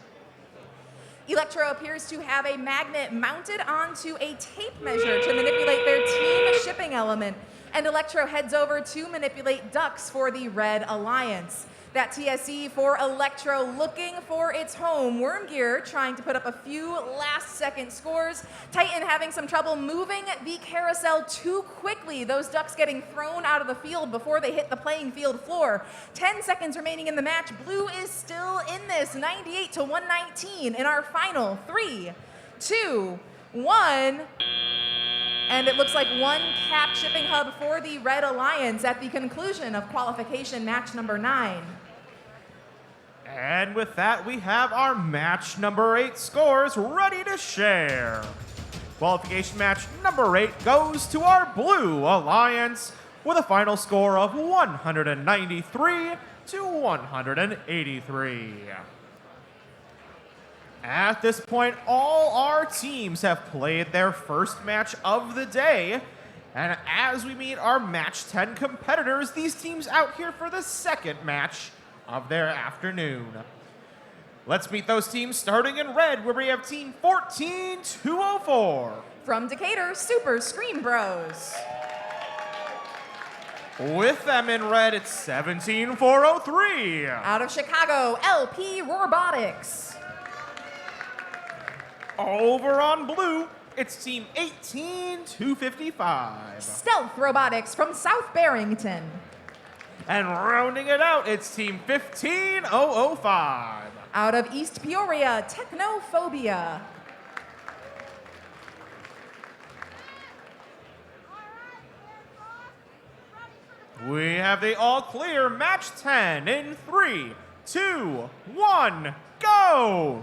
Electro appears to have a magnet mounted onto a tape measure to manipulate their team shipping element. And Electro heads over to manipulate ducks for the Red Alliance. That TSE for Electro looking for its home. Worm Gear trying to put up a few last-second scores. Titan having some trouble moving the carousel too quickly. Those ducks getting thrown out of the field before they hit the playing field floor. 10 seconds remaining in the match. Blue is still in this, 98 to 119 in our final 3, 2, 1. And it looks like one cap shipping hub for the Red Alliance at the conclusion of qualification match number 9. And with that, we have our match number 8 scores ready to share. Qualification match number 8 goes to our Blue Alliance with a final score of 193 to 183. At this point, all our teams have played their first match of the day. And as we meet our match 10 competitors, these teams out here for the second match of their afternoon. Let's meet those teams starting in red, where we have team 14204. From Decatur, Super Scream Bros. With them in red, it's 17403. Out of Chicago, LP Robotics. Over on blue, it's team 18255. Stealth Robotics from South Barrington. And rounding it out, it's team 15005. Out of East Peoria, Technophobia. We have the all clear match 10 in 3, 2, 1, go!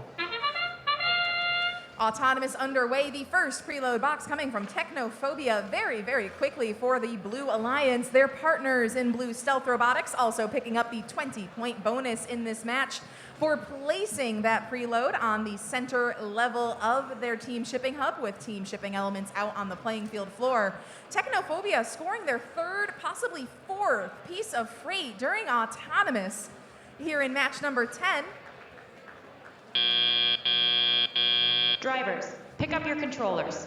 Autonomous underway, the first preload box coming from Technophobia very, very quickly for the Blue Alliance. Their partners in Blue Stealth Robotics also picking up the 20-point bonus in this match for placing that preload on the center level of their team shipping hub with team shipping elements out on the playing field floor. Technophobia scoring their third, possibly fourth piece of freight during Autonomous here in match number 10. Drivers, pick up your controllers.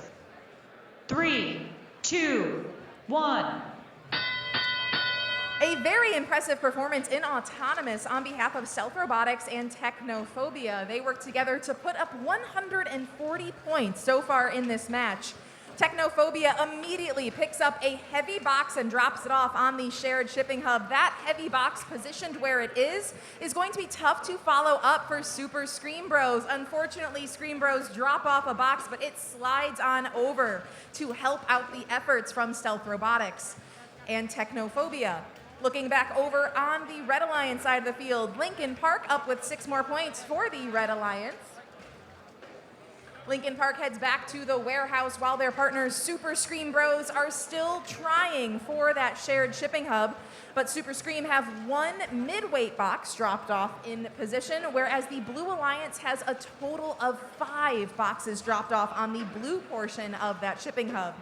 3, 2, 1. A very impressive performance in Autonomous on behalf of Stealth Robotics and Technophobia. They worked together to put up 140 points so far in this match. Technophobia immediately picks up a heavy box and drops it off on the shared shipping hub. That heavy box positioned where it is going to be tough to follow up for Super Scream Bros. Unfortunately, Scream Bros drop off a box, but it slides on over to help out the efforts from Stealth Robotics and Technophobia. Looking back over on the Red Alliance side of the field, Lincoln Park up with 6 more points for the Red Alliance. Lincoln Park heads back to the warehouse while their partners Super Scream Bros are still trying for that shared shipping hub. But Super Scream have one mid-weight box dropped off in position, whereas the Blue Alliance has a total of 5 boxes dropped off on the blue portion of that shipping hub.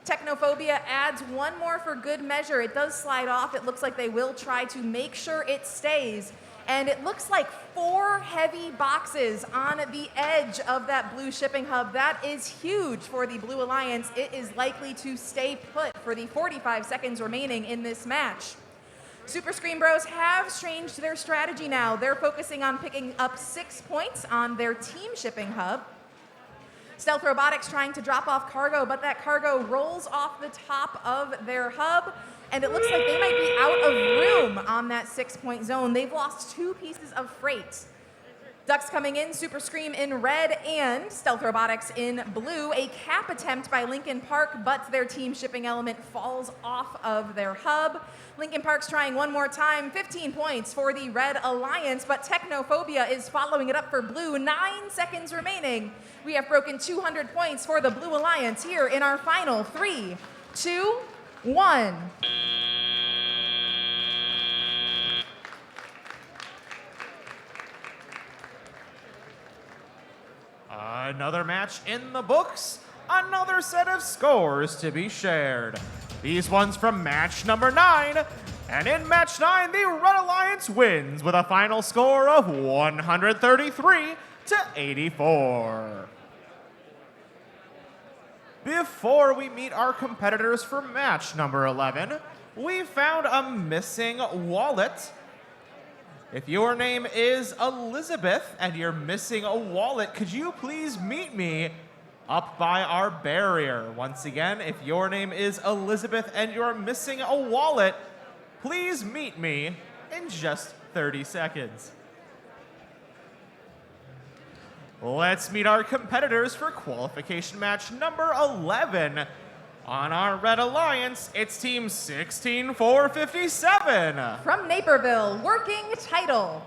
Technophobia adds one more for good measure. It does slide off. It looks like they will try to make sure it stays. And it looks like 4 heavy boxes on the edge of that blue shipping hub. That is huge for the Blue Alliance. It is likely to stay put for the 45 seconds remaining in this match. Super Scream Bros have changed their strategy now. They're focusing on picking up 6 points on their team shipping hub. Stealth Robotics trying to drop off cargo, but that cargo rolls off the top of their hub. And it looks like they might be out of room on that 6-point zone. They've lost 2 pieces of freight. Ducks coming in, Super Scream in red and Stealth Robotics in blue. A cap attempt by Lincoln Park, but their team shipping element falls off of their hub. Lincoln Park's trying one more time, 15 points for the Red Alliance, but Technophobia is following it up for blue. 9 seconds remaining. We have broken 200 points for the Blue Alliance here in our final 3, 2, 1. another match in the books, another set of scores to be shared. These ones from match number 9, and in match 9, the Red Alliance wins with a final score of 133 to 84. Before we meet our competitors for match number 11, we found a missing wallet. If your name is Elizabeth and you're missing a wallet, could you please meet me up by our barrier? Once again, if your name is Elizabeth and you're missing a wallet, please meet me in just 30 seconds. Let's meet our competitors for qualification match number 11. On our Red Alliance, it's team 16457. From Naperville, working title.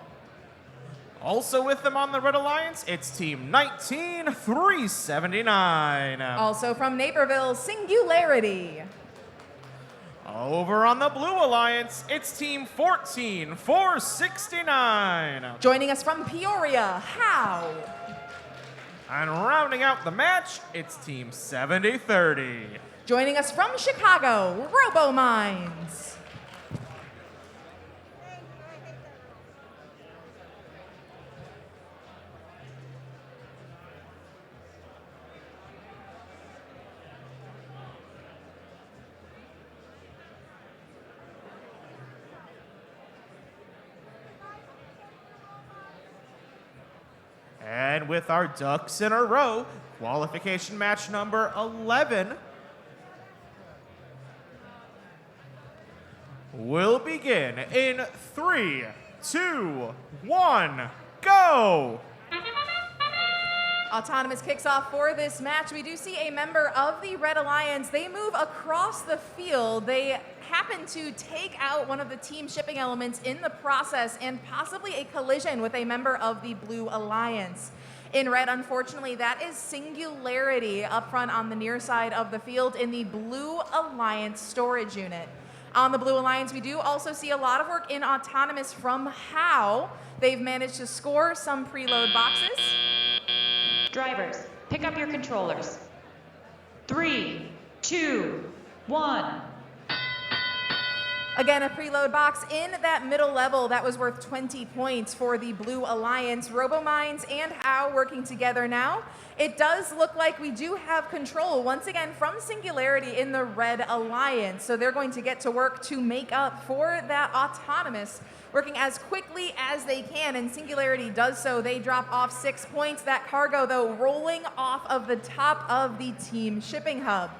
Also with them on the Red Alliance, it's team 19379. Also from Naperville, Singularity. Over on the Blue Alliance, it's team 14469. Joining us from Peoria, How. And rounding out the match, it's team 7030. Joining us from Chicago, RoboMinds. And with our ducks in a row, qualification match number 11 will begin in 3, 2, 1, go! Autonomous kicks off for this match. We do see a member of the Red Alliance. They move across the field. They happen to take out one of the team shipping elements in the process and possibly a collision with a member of the Blue Alliance. In red, unfortunately, that is Singularity up front on the near side of the field in the Blue Alliance storage unit. On the Blue Alliance, we do also see a lot of work in Autonomous from How. They've managed to score some preload boxes. Drivers, pick up your controllers. 3, 2, 1. Again, a preload box in that middle level that was worth 20 points for the Blue Alliance. RoboMinds and How working together now. It does look like we do have control once again from Singularity in the Red Alliance. So they're going to get to work to make up for that Autonomous, working as quickly as they can, and Singularity does so. They drop off 6 points. That cargo, though, rolling off of the top of the team shipping hub.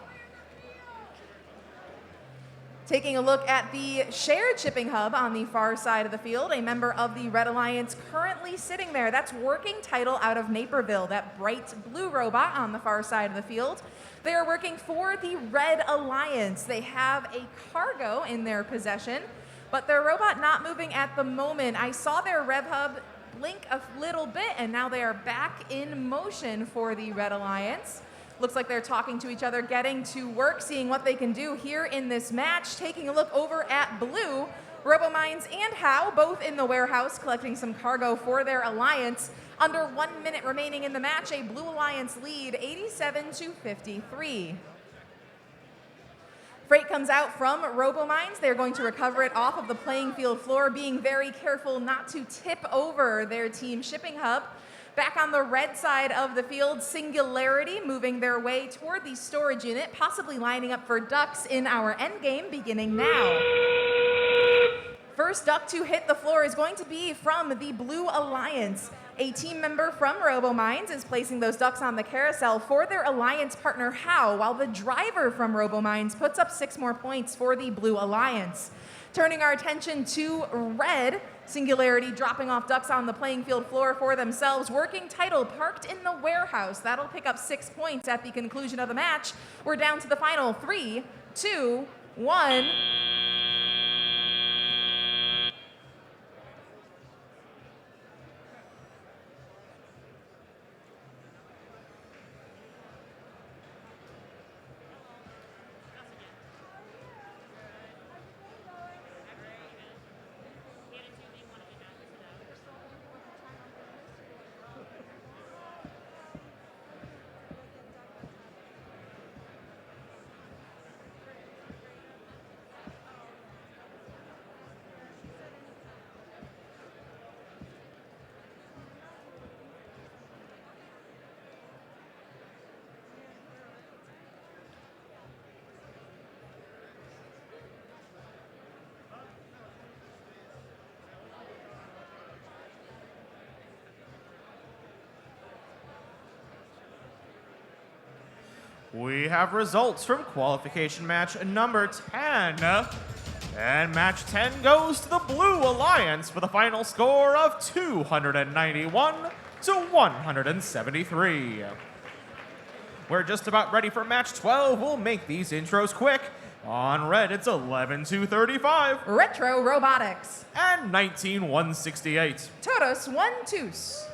Taking a look at the shared shipping hub on the far side of the field, a member of the Red Alliance currently sitting there. That's working title out of Naperville, that bright blue robot on the far side of the field. They are working for the Red Alliance. They have a cargo in their possession, but their robot not moving at the moment. I saw their rev hub blink a little bit, and now they are back in motion for the Red Alliance. Looks like they're talking to each other, getting to work, seeing what they can do here in this match. Taking a look over at Blue, RoboMinds and How, both in the warehouse, collecting some cargo for their alliance. Under 1 minute remaining in the match, a Blue Alliance lead, 87-53. Freight comes out from RoboMinds. They're going to recover it off of the playing field floor, being very careful not to tip over their team shipping hub. Back on the red side of the field, Singularity moving their way toward the storage unit, possibly lining up for ducks in our endgame beginning now. First duck to hit the floor is going to be from the Blue Alliance. A team member from RoboMinds is placing those ducks on the carousel for their alliance partner How, while the driver from RoboMinds puts up 6 more points for the Blue Alliance. Turning our attention to red, Singularity dropping off ducks on the playing field floor for themselves. Working title parked in the warehouse. That'll pick up 6 points at the conclusion of the match. We're down to the final 3, 2, 1. we have results from qualification match number 10. And match 10 goes to the Blue Alliance for the final score of 291 to 173. We're just about ready for match 12. We'll make these intros quick. On red, it's 11-235. Retro Robotics. And 19-168. Todos One Tus.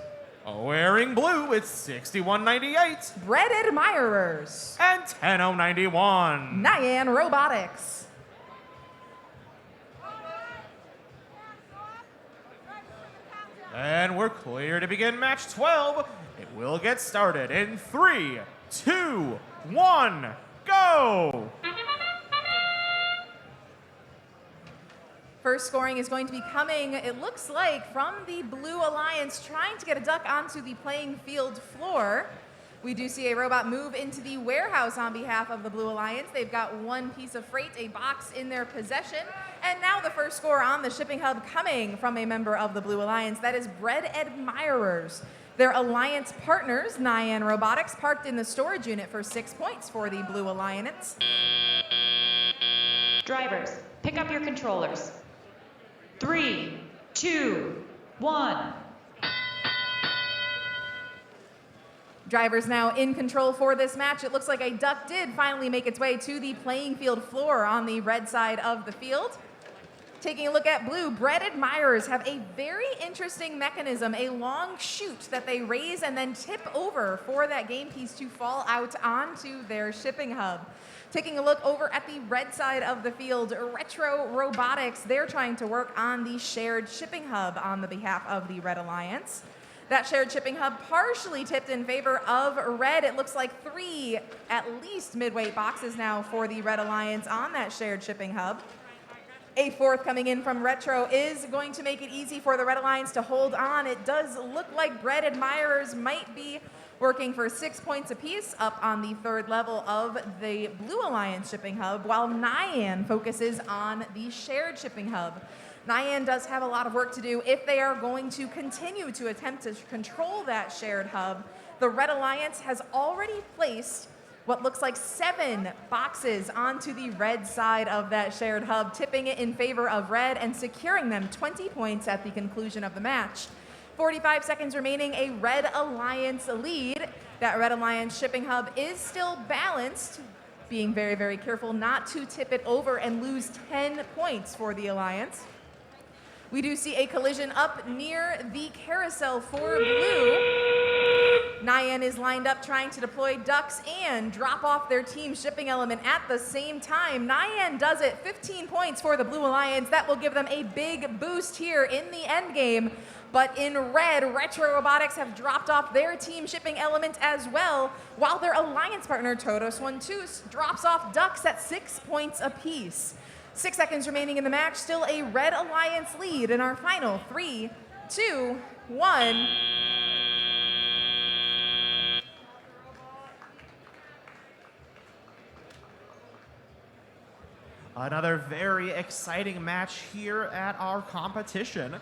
Wearing blue, it's 61-98. Bread Admirers. And 10-091. Nyan Robotics. And we're clear to begin match 12. It will get started in 3, 2, 1, go! First scoring is going to be coming, it looks like, from the Blue Alliance trying to get a duck onto the playing field floor. We do see a robot move into the warehouse on behalf of the Blue Alliance. They've got one piece of freight, a box in their possession. And now the first score on the shipping hub coming from a member of the Blue Alliance. That is Bread Admirers. Their alliance partners, Nyan Robotics, parked in the storage unit for 6 points for the Blue Alliance. Drivers, pick up your controllers. 3, 2, 1. Drivers now in control for this match. It looks like a duck did finally make its way to the playing field floor on the red side of the field. Taking a look at blue, Bread Admirers have a very interesting mechanism, a long chute that they raise and then tip over for that game piece to fall out onto their shipping hub. Taking a look over at the red side of the field, Retro Robotics, they're trying to work on the shared shipping hub on the behalf of the Red Alliance. That shared shipping hub partially tipped in favor of red. It looks like 3 at least midweight boxes now for the Red Alliance on that shared shipping hub. A fourth coming in from Retro is going to make it easy for the Red Alliance to hold on. It does look like Bread Admirers might be working for 6 points apiece up on the third level of the Blue Alliance shipping hub, while Nyan focuses on the shared shipping hub. Nyan does have a lot of work to do if they are going to continue to attempt to control that shared hub. The Red Alliance has already placed what looks like 7 boxes onto the red side of that shared hub, tipping it in favor of red and securing them 20 points at the conclusion of the match. 45 seconds remaining, a Red Alliance lead. That Red Alliance shipping hub is still balanced, being very, very careful not to tip it over and lose 10 points for the Alliance. We do see a collision up near the carousel for blue. Nyan is lined up trying to deploy ducks and drop off their team shipping element at the same time. Nyan does it, 15 points for the Blue Alliance. That will give them a big boost here in the end game. But in red, Retro Robotics have dropped off their team shipping element as well, while their alliance partner, Todos One Tus, drops off ducks at 6 points apiece. 6 seconds remaining in the match, still a Red Alliance lead in our final 3, 2, 1. Another very exciting match here at our competition.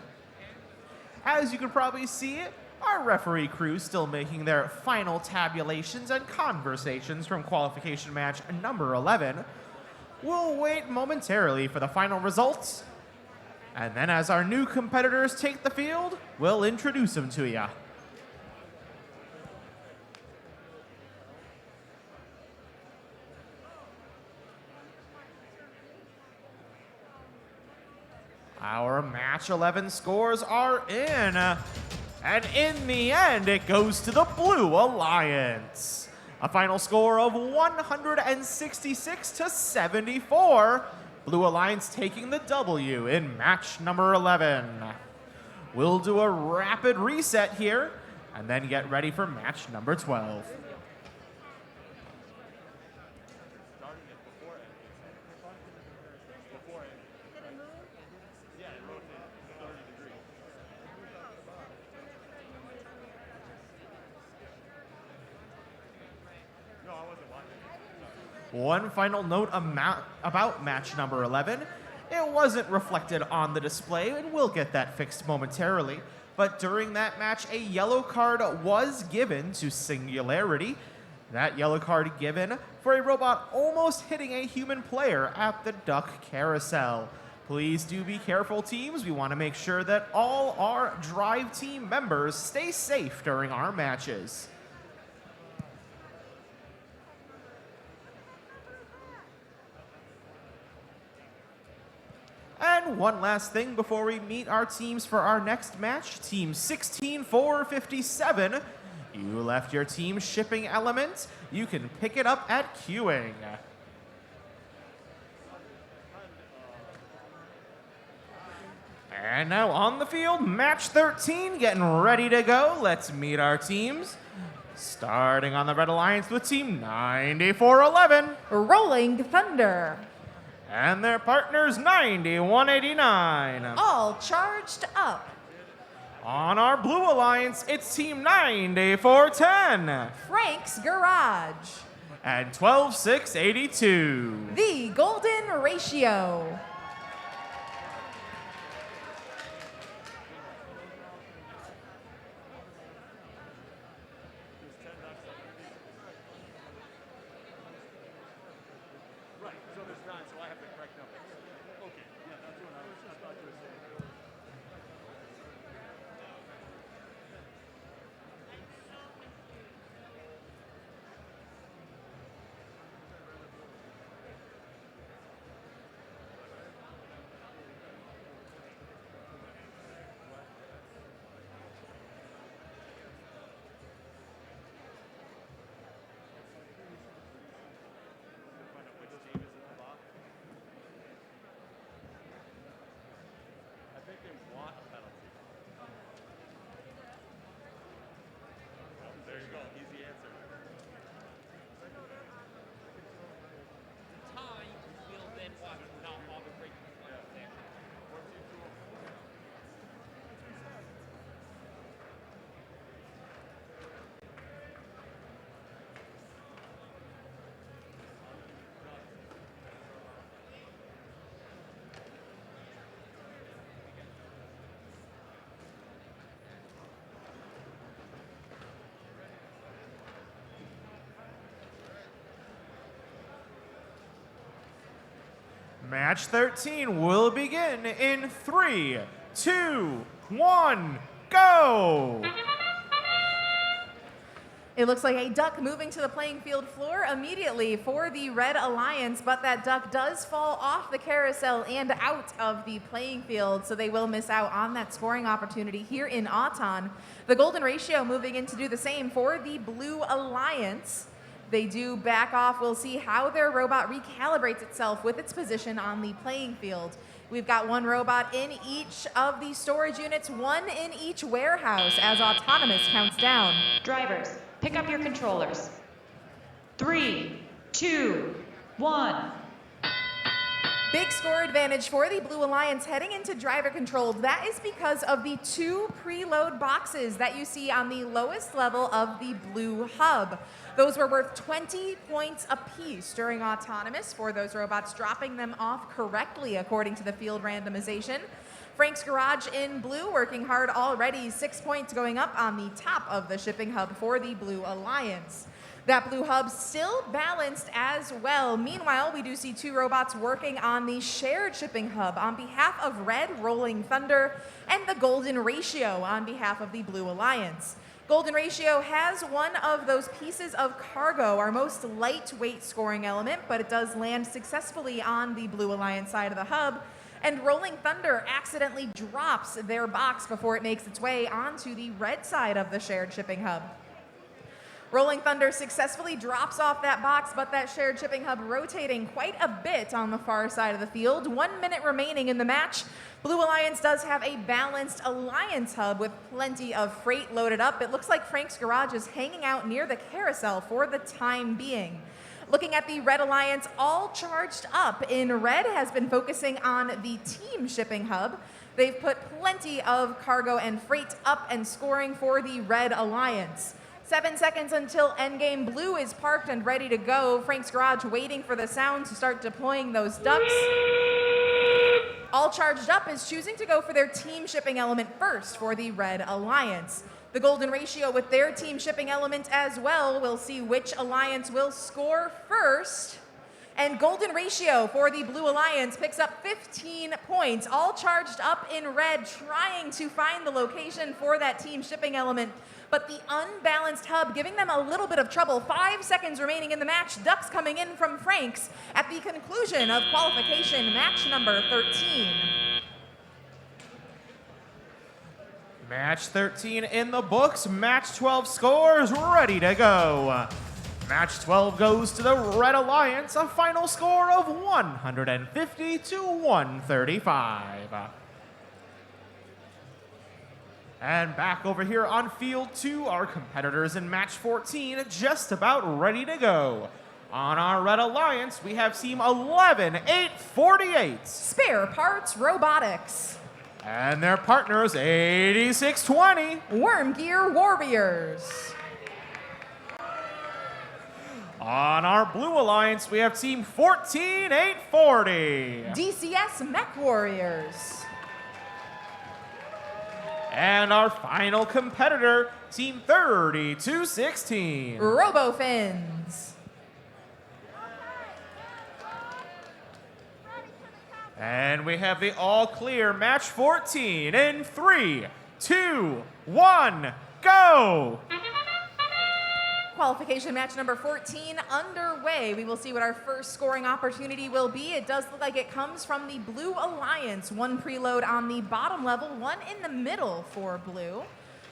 As you can probably see, our referee crew still making their final tabulations and conversations from qualification match number 11. We'll wait momentarily for the final results, and then as our new competitors take the field, we'll introduce them to you. Our match 11 scores are in, and in the end, it goes to the Blue Alliance. A final score of 166 to 74. Blue Alliance taking the W in match number 11. We'll do a rapid reset here, and then get ready for match number 12. One final note about match number 11. It wasn't reflected on the display, and we'll get that fixed momentarily. But during that match, a yellow card was given to Singularity. That yellow card given for a robot almost hitting a human player at the duck carousel. Please do be careful, teams. We want to make sure that all our drive team members stay safe during our matches. And one last thing before we meet our teams for our next match. Team 16457, you left your team shipping element. You can pick it up at queuing. And now on the field, match 13, getting ready to go. Let's meet our teams. Starting on the Red Alliance with team 9411. Rolling Thunder. And their partners 9189. All charged up. On our Blue Alliance, it's team 9410. Frank's Garage. And 12682. The Golden Ratio. Match 13 will begin in 3, 2, 1, go! It looks like a duck moving to the playing field floor immediately for the Red Alliance, but that duck does fall off the carousel and out of the playing field, so they will miss out on that scoring opportunity here in Auton. The Golden Ratio moving in to do the same for the Blue Alliance. They do back off. We'll see how their robot recalibrates itself with its position on the playing field. We've got one robot in each of the storage units, one in each warehouse as Autonomous counts down. Drivers, pick up your controllers. 3, 2, 1. Big score advantage for the Blue Alliance heading into driver controlled. That is because of the 2 preload boxes that you see on the lowest level of the Blue Hub. Those were worth 20 points apiece during Autonomous for those robots dropping them off correctly according to the field randomization. Frank's Garage in blue working hard already, 6 points going up on the top of the shipping hub for the Blue Alliance. That Blue Hub still balanced as well. Meanwhile, we do see 2 robots working on the shared shipping hub on behalf of Red Rolling Thunder and the Golden Ratio on behalf of the Blue Alliance. Golden Ratio has one of those pieces of cargo, our most lightweight scoring element, but it does land successfully on the Blue Alliance side of the hub. And Rolling Thunder accidentally drops their box before it makes its way onto the red side of the shared shipping hub. Rolling Thunder successfully drops off that box, but that shared shipping hub rotating quite a bit on the far side of the field. 1 minute remaining in the match. Blue Alliance does have a balanced Alliance hub with plenty of freight loaded up. It looks like Frank's Garage is hanging out near the carousel for the time being. Looking at the Red Alliance, all charged up in red, has been focusing on the team shipping hub. They've put plenty of cargo and freight up and scoring for the Red Alliance. 7 seconds until endgame. Blue is parked and ready to go. Frank's Garage waiting for the sound to start deploying those ducks. All charged up is choosing to go for their team shipping element first for the Red Alliance. The golden ratio with their team shipping element as well. We'll see which alliance will score first. And golden ratio for the Blue Alliance picks up 15 points, all charged up in red, trying to find the location for that team shipping element. But the unbalanced hub giving them a little bit of trouble. 5 seconds remaining in the match. Ducks coming in from Franks at the conclusion of qualification match number 13. Match 13 in the books. Match 12 scores ready to go. Match 12 goes to the Red Alliance, a final score of 150 to 135. And back over here on field 2, our competitors in match 14 just about ready to go. On our Red Alliance, we have team 11848. Spare Parts Robotics. And their partners, 8620. Worm Gear Warriors. On our Blue Alliance, we have team 14840. DCS Mech Warriors. And our final competitor, team 3216. RoboFins. And we have the all clear match 14 in 3, 2, 1, go! Qualification match number 14 underway. We will see what our first scoring opportunity will be. It does look like it comes from the Blue Alliance. 1 preload on the bottom level, 1 in the middle for Blue.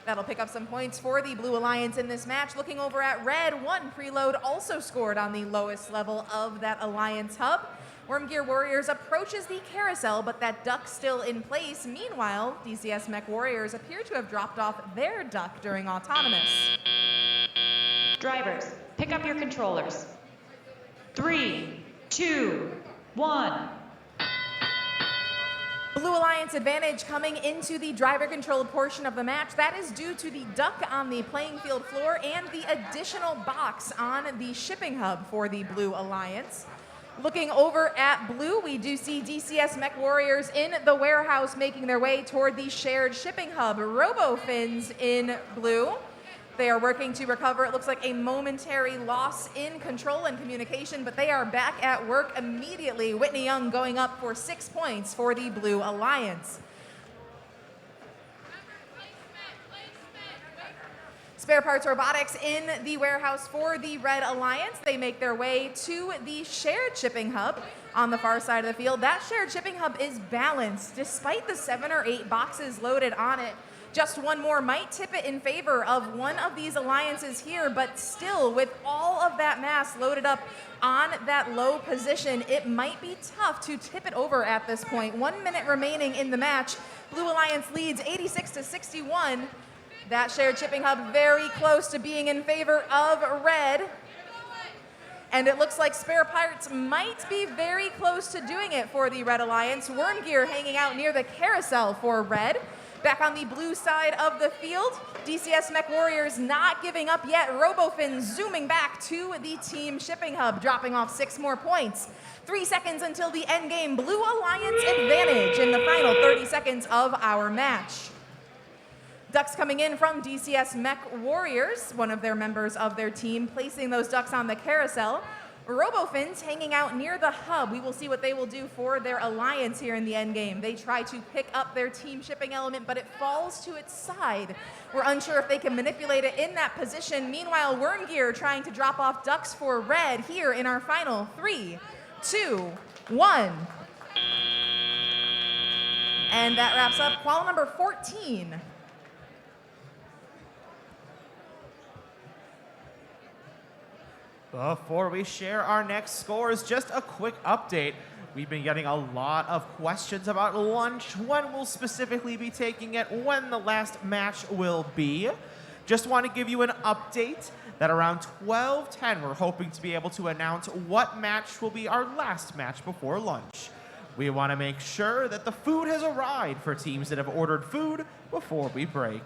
That'll pick up some points for the Blue Alliance in this match. Looking over at Red, 1 preload also scored on the lowest level of that Alliance hub. Worm Gear Warriors approaches the carousel, but that duck still in place. Meanwhile, DCS Mech Warriors appear to have dropped off their duck during autonomous. Drivers, pick up your controllers. 3, 2, 1. Blue Alliance advantage coming into the driver-controlled portion of the match. That is due to the duck on the playing field floor and the additional box on the shipping hub for the Blue Alliance. Looking over at Blue, we do see DCS Mech Warriors in the warehouse making their way toward the shared shipping hub. RoboFins in Blue. They are working to recover, it looks like, a momentary loss in control and communication, but they are back at work immediately. Whitney Young going up for 6 points for the Blue Alliance. Spare Parts Robotics in the warehouse for the Red Alliance. They make their way to the shared shipping hub on the far side of the field. That shared shipping hub is balanced despite the 7 or 8 boxes loaded on it. Just 1 more might tip it in favor of one of these alliances here, but still, with all of that mass loaded up on that low position, it might be tough to tip it over at this point. 1 minute remaining in the match. Blue Alliance leads 86 to 61. That shared shipping hub very close to being in favor of Red. And it looks like Spare Parts might be very close to doing it for the Red Alliance. Worm Gear hanging out near the carousel for Red. Back on the blue side of the field, DCS Mech Warriors not giving up yet. RoboFin zooming back to the team shipping hub, dropping off 6 more points. 3 seconds until the end game. Blue Alliance advantage in the final 30 seconds of our match. Ducks coming in from DCS Mech Warriors, one of their members of their team, placing those ducks on the carousel. RoboFins hanging out near the hub. We will see what they will do for their alliance here in the end game. They try to pick up their team shipping element, but it falls to its side. We're unsure if they can manipulate it in that position. Meanwhile, Worm Gear trying to drop off ducks for Red here in our final 3, 2, 1. And that wraps up qual number 14. Before we share our next scores, just a quick update. We've been getting a lot of questions about lunch, when we'll specifically be taking it, when the last match will be. Just want to give you an update that around 12:10 we're hoping to be able to announce what match will be our last match before lunch. We want to make sure that the food has arrived for teams that have ordered food before we break.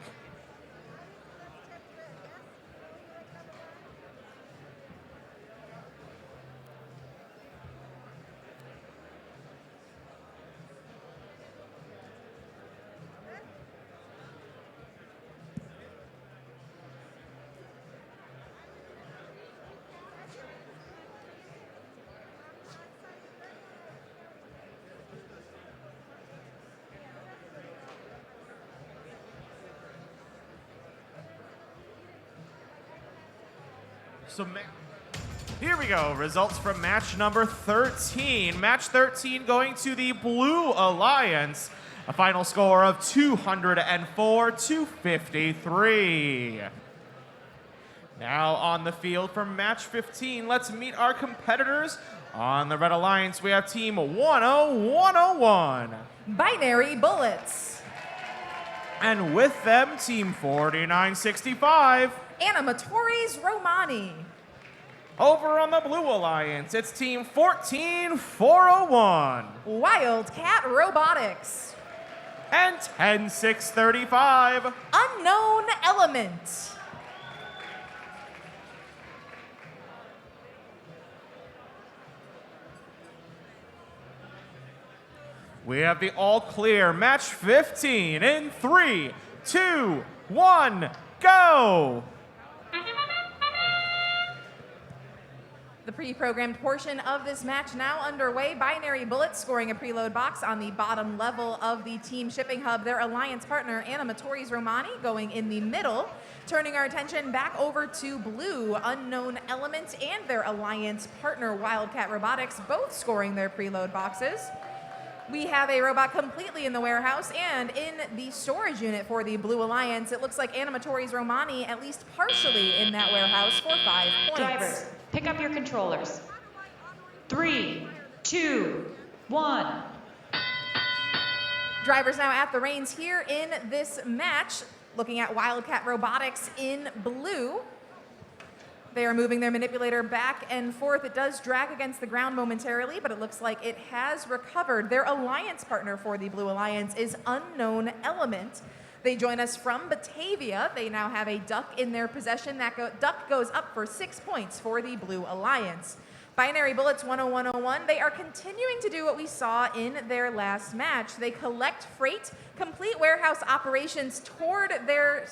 Here we go. Results from match number 13. Match 13 going to the Blue Alliance. A final score of 204 to 53. Now on the field for match 15, let's meet our competitors. On the Red Alliance, we have team 10101. Binary Bullets. And with them, team 4965. Animatories Romani. Over on the Blue Alliance, it's team 14401. Wildcat Robotics. And 10635. Unknown Element. We have the all clear match 15 in 3, 2, 1, go! The pre-programmed portion of this match now underway. Binary Bullets scoring a preload box on the bottom level of the team shipping hub. Their alliance partner, Animatories Romani, going in the middle. Turning our attention back over to Blue, Unknown Element, and their alliance partner, Wildcat Robotics, both scoring their preload boxes. We have a robot completely in the warehouse, and in the storage unit for the Blue Alliance, it looks like Animatories Romani at least partially in that warehouse for 5 points. Drivers, pick up your controllers. 3, 2, 1. Drivers now at the reins here in this match, looking at Wildcat Robotics in blue. They are moving their manipulator back and forth. It does drag against the ground momentarily, but it looks like it has recovered. Their alliance partner for the Blue Alliance is Unknown Element. They join us from Batavia. They now have a duck in their possession. That duck goes up for 6 points for the Blue Alliance. Binary Bullets 10101, they are continuing to do what we saw in their last match. They collect freight, complete warehouse operations toward their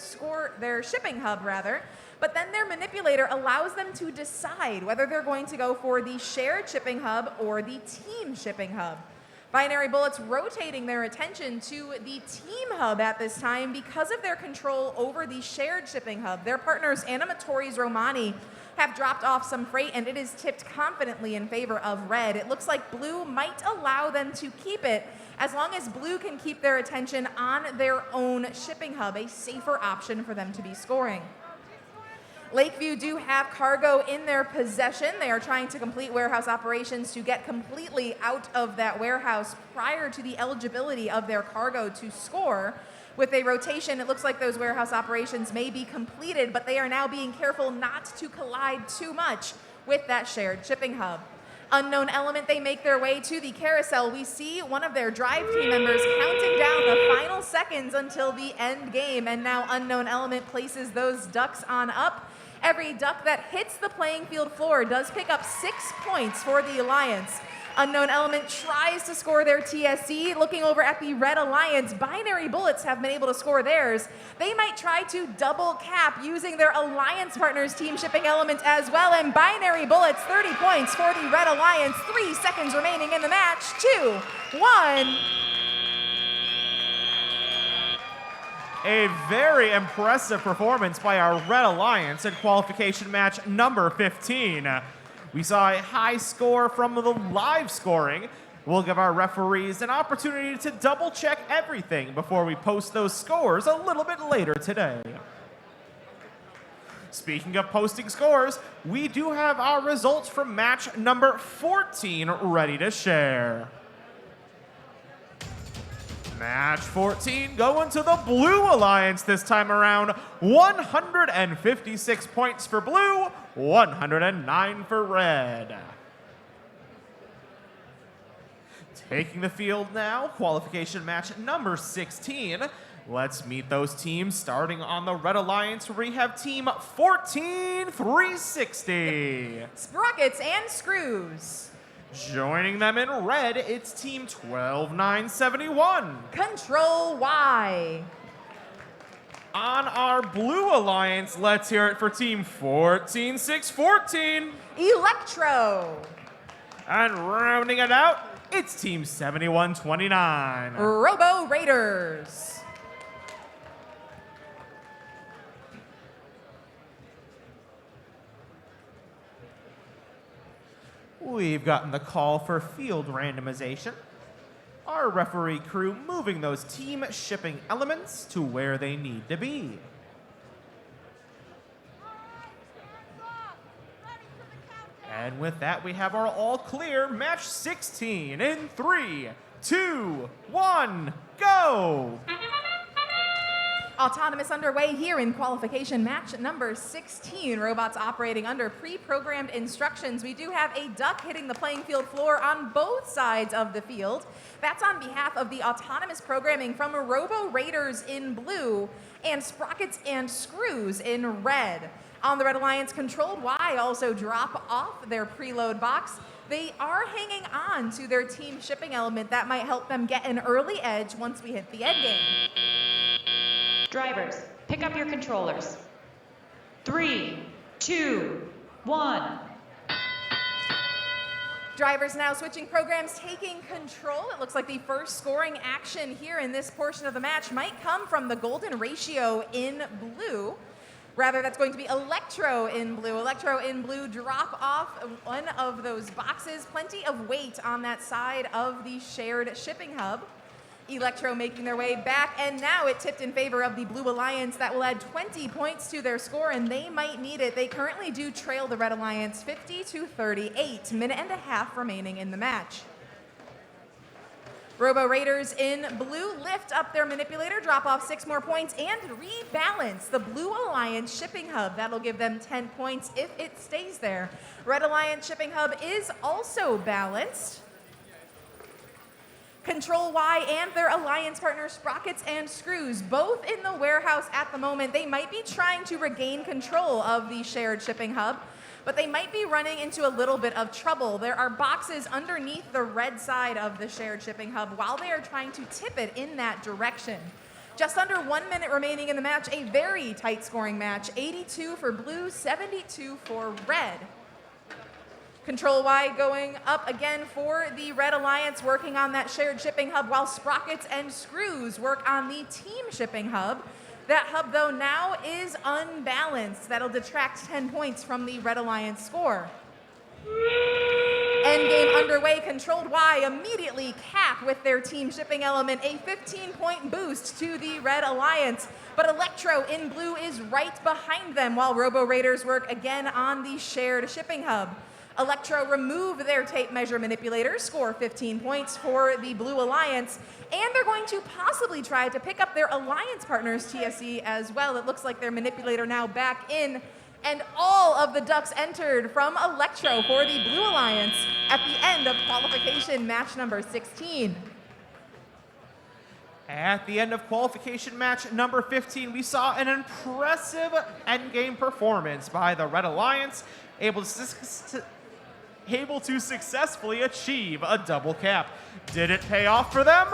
shipping hub rather, but then their manipulator allows them to decide whether they're going to go for the shared shipping hub or the team shipping hub. Binary Bullets rotating their attention to the team hub at this time because of their control over the shared shipping hub. Their partners, Animatories Romani, have dropped off some freight, and it is tipped confidently in favor of red. It looks like blue might allow them to keep it as long as blue can keep their attention on their own shipping hub, a safer option for them to be scoring. Lakeview do have cargo in their possession. They are trying to complete warehouse operations to get completely out of that warehouse prior to the eligibility of their cargo to score. With a rotation, it looks like those warehouse operations may be completed, but they are now being careful not to collide too much with that shared shipping hub. Unknown Element, they make their way to the carousel. We see one of their drive team members counting down the final seconds until the end game, and now Unknown Element places those ducks on up. Every duck that hits the playing field floor does pick up 6 points for the Alliance. Unknown Element tries to score their TSC. Looking over at the Red Alliance, Binary Bullets have been able to score theirs. They might try to double cap using their Alliance partners' team shipping element as well. And Binary Bullets, 30 points for the Red Alliance. 3 seconds remaining in the match. 2, 1. A very impressive performance by our Red Alliance in qualification match number 15. We saw a high score from the live scoring. We'll give our referees an opportunity to double check everything before we post those scores a little bit later today. Speaking of posting scores, we do have our results from match number 14 ready to share. Match 14 going to the Blue Alliance this time around. 156 points for blue, 109 for red. Taking the field now, qualification match number 16. Let's meet those teams starting on the Red Alliance where we have team 14360. Sprockets and Screws. Joining them in red, it's team 12971. Control Y. On our Blue Alliance, let's hear it for team 14614. Electro. And rounding it out, it's team 7129. Robo Raiders. We've gotten the call for field randomization. Our referee crew moving those team shipping elements to where they need to be. And with that, we have our all clear match 16 in 3, 2, 1, go! Autonomous underway here in qualification match number 16. Robots operating under pre-programmed instructions. We do have a duck hitting the playing field floor on both sides of the field. That's on behalf of the autonomous programming from Robo Raiders in blue and Sprockets and Screws in red. On the Red Alliance, Controlled Y also drop off their preload box. They are hanging on to their team shipping element that might help them get an early edge once we hit the end game. Drivers, pick up your controllers. 3, 2, 1. Drivers now switching programs, taking control. It looks like the first scoring action here in this portion of the match might come from the golden ratio in blue. Rather, that's going to be Electro in blue. Electro in blue drop off one of those boxes. Plenty of weight on that side of the shared shipping hub. Electro making their way back, and now it tipped in favor of the Blue Alliance. That will add 20 points to their score, and they might need it. They currently do trail the Red Alliance 50-38. Minute and a half remaining in the match. Robo Raiders in blue lift up their manipulator, drop off 6 more points, and rebalance the Blue Alliance shipping hub. That'll give them 10 points if it stays there. Red Alliance shipping hub is also balanced. Control Y and their alliance partner Sprockets and Screws, both in the warehouse at the moment. They might be trying to regain control of the shared shipping hub, but they might be running into a little bit of trouble. There are boxes underneath the red side of the shared shipping hub while they are trying to tip it in that direction. Just under 1 minute remaining in the match, a very tight scoring match. 82 for blue, 72 for red. Control Y going up again for the Red Alliance, working on that shared shipping hub while Sprockets and Screws work on the team shipping hub. That hub, though, now is unbalanced. That'll detract 10 points from the Red Alliance score. Endgame underway. Controlled Y immediately cap with their team shipping element, a 15-point boost to the Red Alliance. But Electro in blue is right behind them while Robo Raiders work again on the shared shipping hub. Electro remove their tape measure manipulator, score 15 points for the Blue Alliance, and they're going to possibly try to pick up their alliance partners TSE as well. It looks like their manipulator now back in, and all of the ducks entered from Electro for the Blue Alliance at the end of qualification match number 16. At the end of qualification match number 15, we saw an impressive endgame performance by the Red Alliance, able to successfully achieve a double cap. Did it pay off for them?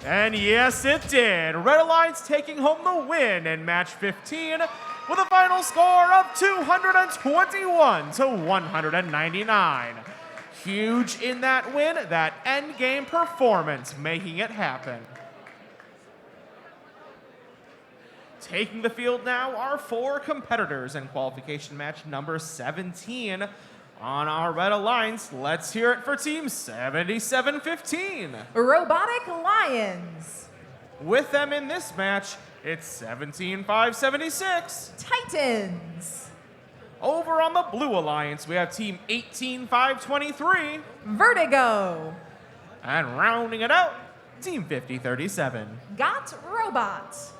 And yes, it did. Red Alliance taking home the win in match 15 with a final score of 221-199. Huge in that win, that end game performance making it happen. Taking the field now are 4 competitors in qualification match number 17. On our Red Alliance, let's hear it for Team 7715. Robotic Lions. With them in this match, it's 17576. Titans. Over on the Blue Alliance, we have Team 18523. Vertigo. And rounding it out, Team 5037. Got Robots.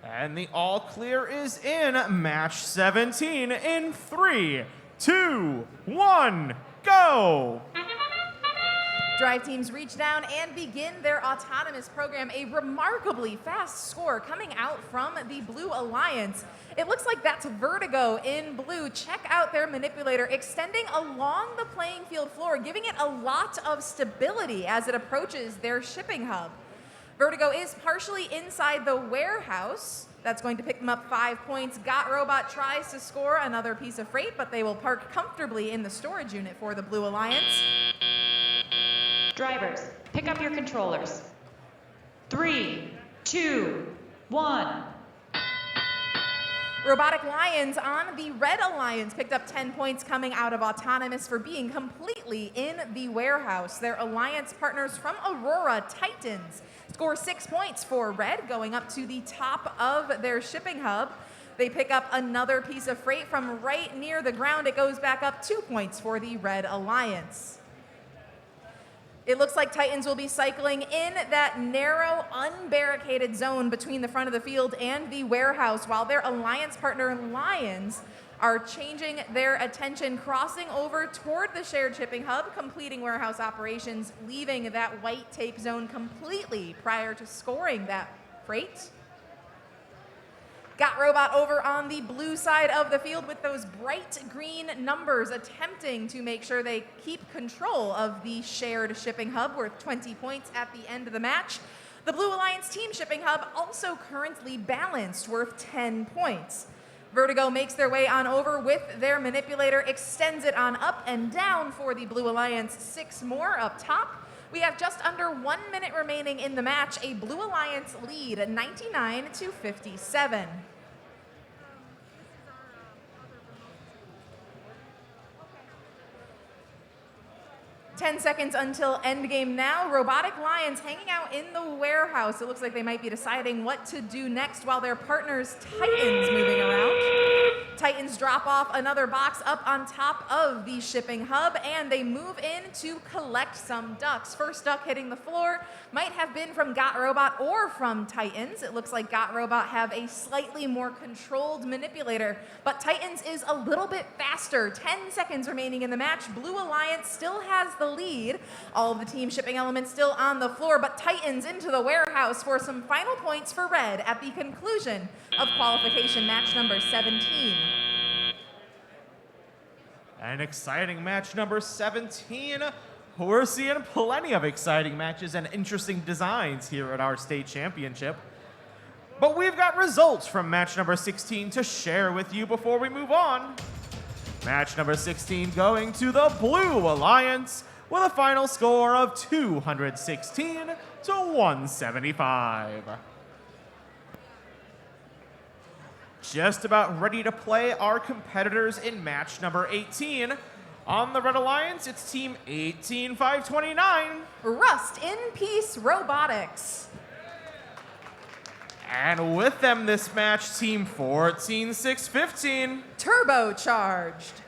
And the all clear is in match 17 in 3, 2, 1, go! Drive teams reach down and begin their autonomous program. A remarkably fast score coming out from the Blue Alliance. It looks like that's Vertigo in blue. Check out their manipulator extending along the playing field floor, giving it a lot of stability as it approaches their shipping hub. Vertigo is partially inside the warehouse. That's going to pick them up 5 points. Got Robot tries to score another piece of freight, but they will park comfortably in the storage unit for the Blue Alliance. Drivers, pick up your controllers. 3, 2, 1. Robotic Lions on the Red Alliance picked up 10 points coming out of Autonomous for being completely in the warehouse. Their alliance partners from Aurora, Titans, score 6 points for Red, going up to the top of their shipping hub. They pick up another piece of freight from right near the ground. It goes back up 2 points for the Red Alliance. It looks like Titans will be cycling in that narrow, unbarricaded zone between the front of the field and the warehouse, while their alliance partner Lions are changing their attention, crossing over toward the shared shipping hub, completing warehouse operations, leaving that white tape zone completely prior to scoring that freight. Got Robot over on the blue side of the field with those bright green numbers, attempting to make sure they keep control of the shared shipping hub, worth 20 points at the end of the match. The Blue Alliance team shipping hub also currently balanced, worth 10 points. Vertigo makes their way on over with their manipulator, extends it on up and down for the Blue Alliance, 6 more up top. We have just under 1 minute remaining in the match, a Blue Alliance lead, 99-57. 10 seconds until endgame now. Robotic Lions hanging out in the warehouse. It looks like they might be deciding what to do next while their partners Titans moving around. Titans drop off another box up on top of the shipping hub, and they move in to collect some ducks. First duck hitting the floor might have been from Got Robot or from Titans. It looks like Got Robot have a slightly more controlled manipulator, but Titans is a little bit faster. 10 seconds remaining in the match. Blue Alliance still has the lead. All of the team shipping elements still on the floor, but Titans into the warehouse for some final points for Red at the conclusion of qualification match number 17. An exciting match number 17. We're seeing plenty of exciting matches and interesting designs here at our state championship. But we've got results from match number 16 to share with you before we move on. Match number 16 going to the Blue Alliance with a final score of 216 to 175. Just about ready to play our competitors in match number 18. On the Red Alliance, it's Team 18529. Rust in Peace Robotics. And with them this match, Team 14615. Turbocharged.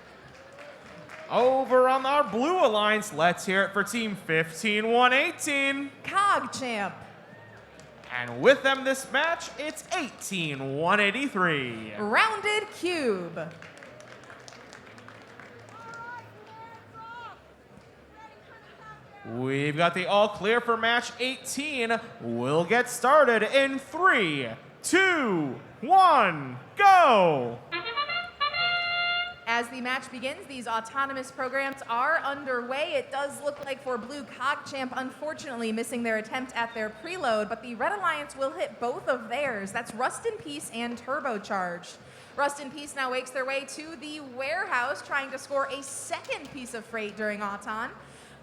Over on our Blue Alliance, let's hear it for Team 15118. CogChamp. And with them this match, it's 18183. Rounded Cube. We've got the all clear for match 18. We'll get started in 3, 2, 1, go! As the match begins, these autonomous programs are underway. It does look like for Blue, CogChamp unfortunately missing their attempt at their preload, but the Red Alliance will hit both of theirs. That's Rust in Peace and Turbocharged. Rust in Peace now wakes their way to the warehouse, trying to score a second piece of freight during Auton,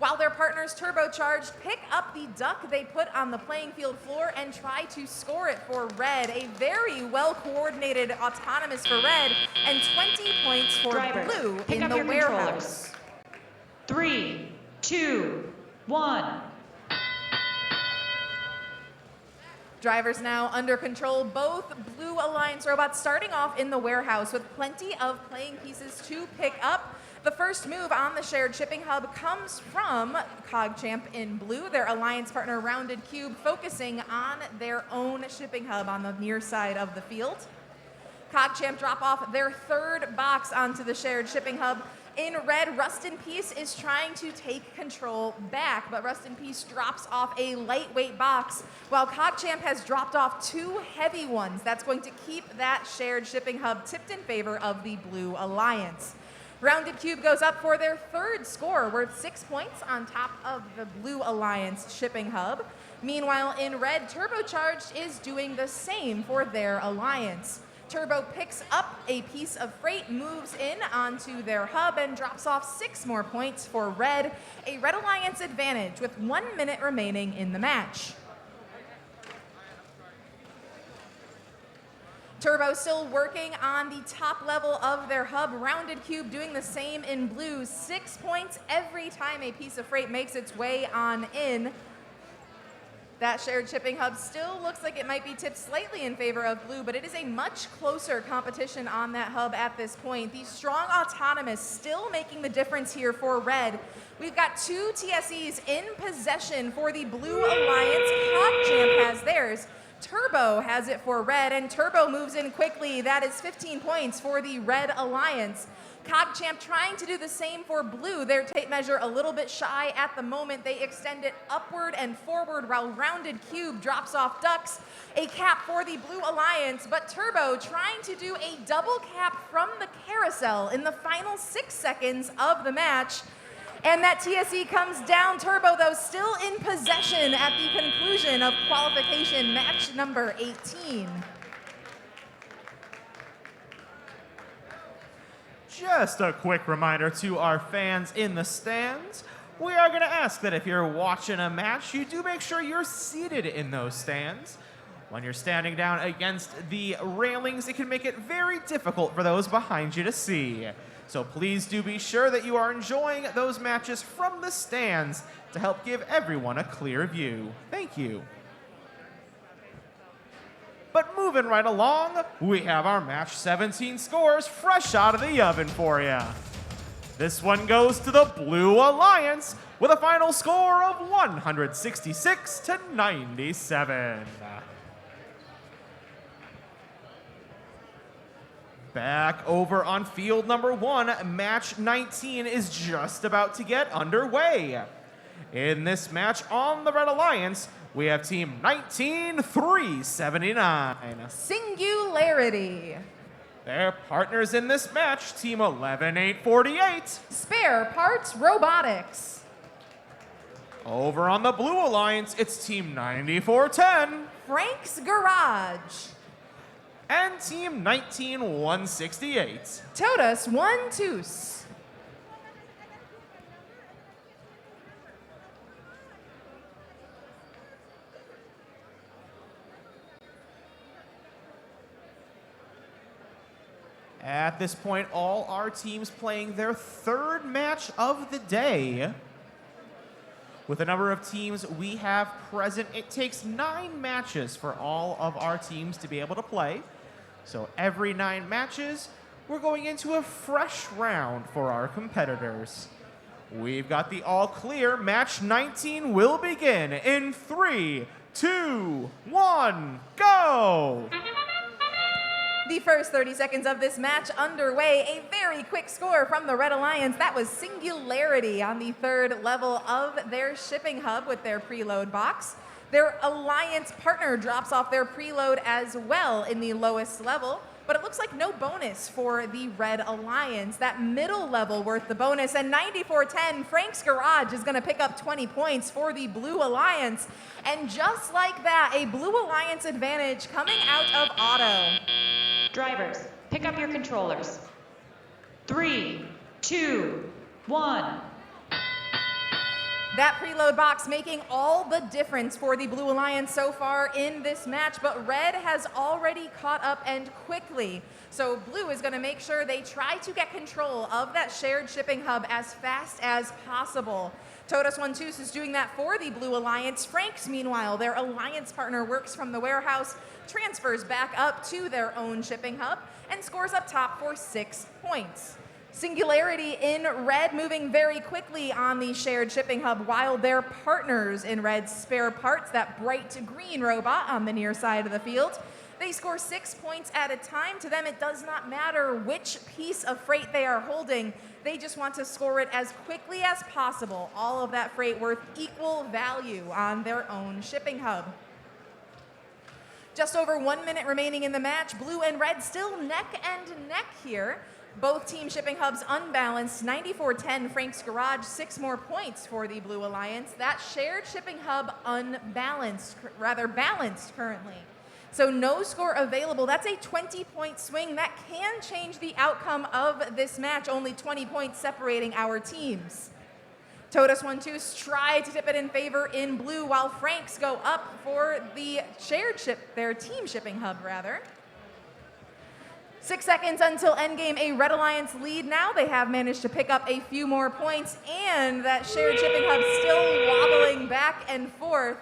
while their partners Turbocharged pick up the duck they put on the playing field floor and try to score it for Red. A very well-coordinated autonomous for Red, and 20 points for Drivers, Blue pick in up the your warehouse. controllers. 3, 2, 1. Drivers now under control. Both Blue Alliance robots starting off in the warehouse with plenty of playing pieces to pick up. The first move on the shared shipping hub comes from CogChamp in blue, their alliance partner Rounded Cube, focusing on their own shipping hub on the near side of the field. CogChamp drop off their third box onto the shared shipping hub. In red, Rust in Peace is trying to take control back, but Rust in Peace drops off a lightweight box, while CogChamp has dropped off 2 heavy ones. That's going to keep that shared shipping hub tipped in favor of the Blue Alliance. Rounded Cube goes up for their third score, worth 6 points on top of the Blue Alliance shipping hub. Meanwhile, in red, Turbocharged is doing the same for their alliance. Turbo picks up a piece of freight, moves in onto their hub, and drops off 6 more points for Red, a Red Alliance advantage with 1 minute remaining in the match. Turbo still working on the top level of their hub. Rounded Cube doing the same in blue. 6 points every time a piece of freight makes its way on in. That shared shipping hub still looks like it might be tipped slightly in favor of blue, but it is a much closer competition on that hub at this point. The strong autonomous still making the difference here for Red. We've got 2 TSEs in possession for the Blue Alliance. PogChamp has theirs. Turbo has it for Red, and Turbo moves in quickly. That is 15 points for the Red Alliance. PogChamp trying to do the same for Blue. Their tape measure a little bit shy at the moment. They extend it upward and forward while Rounded Cube drops off ducks. A cap for the Blue Alliance, but Turbo trying to do a double cap from the carousel in the final 6 seconds of the match. And that TSE comes down. Turbo, though, still in possession at the conclusion of qualification match number 18. Just a quick reminder to our fans in the stands. We are going to ask that if you're watching a match, you do make sure you're seated in those stands. When you're standing down against the railings, it can make it very difficult for those behind you to see. So please do be sure that you are enjoying those matches from the stands to help give everyone a clear view. Thank you. But moving right along, we have our match 17 scores fresh out of the oven for you. This one goes to the Blue Alliance with a final score of 166 to 97. Back over on field number 1, match 19 is just about to get underway. In this match on the Red Alliance, we have team 19-379. Singularity. Their partners in this match, team 11-848. Spare Parts Robotics. Over on the Blue Alliance, it's team 9410. Frank's Garage. And team 19-168. Totus One Toos. At this point, all our teams playing their 3rd match of the day. With the number of teams we have present, it takes 9 matches for all of our teams to be able to play. So every 9 matches, we're going into a fresh round for our competitors. We've got the all clear. Match 19 will begin in 3, 2, 1, go! The first 30 seconds of this match underway. A very quick score from the Red Alliance. That was Singularity on the 3rd level of their shipping hub with their preload box. Their Alliance partner drops off their preload as well in the lowest level, but it looks like no bonus for the Red Alliance. That middle level worth the bonus, and 9410, Frank's Garage is going to pick up 20 points for the Blue Alliance. And just like that, a Blue Alliance advantage coming out of auto. Drivers, pick up your controllers. 3, 2, 1. That preload box making all the difference for the Blue Alliance so far in this match, but Red has already caught up and quickly. So Blue is going to make sure they try to get control of that shared shipping hub as fast as possible. Totus One Toos is doing that for the Blue Alliance. Frank's, meanwhile, their Alliance partner, works from the warehouse, transfers back up to their own shipping hub, and scores up top for 6 points. Singularity in Red moving very quickly on the shared shipping hub, while their partners in Red's Spare Parts, that bright green robot on the near side of the field, they score 6 points at a time. To them, it does not matter which piece of freight they are holding. They just want to score it as quickly as possible. All of that freight worth equal value on their own shipping hub. Just over 1 minute remaining in the match. Blue and Red still neck and neck here. Both team shipping hubs unbalanced. 9410 Frank's Garage, 6 more points for the Blue Alliance. That shared shipping hub unbalanced, rather balanced currently. So no score available. That's a 20-point swing. That can change the outcome of this match. Only 20 points separating our teams. Totus 1-2 try to tip it in favor in blue, while Franks go up for the their team shipping hub, rather. 6 seconds until endgame, a Red Alliance lead now. They have managed to pick up a few more points, and that shared shipping hub still wobbling back and forth.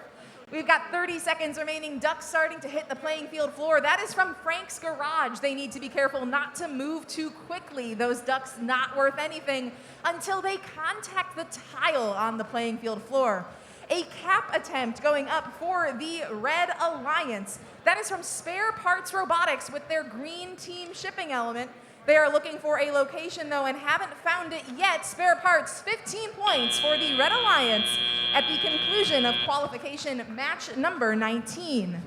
We've got 30 seconds remaining. Ducks starting to hit the playing field floor. That is from Frank's garage. They need to be careful not to move too quickly. Those ducks not worth anything until they contact the tile on the playing field floor. A cap attempt going up for the Red Alliance. That is from Spare Parts Robotics with their green team shipping element. They are looking for a location, though, and haven't found it yet. Spare Parts, 15 points for the Red Alliance at the conclusion of qualification match number 19.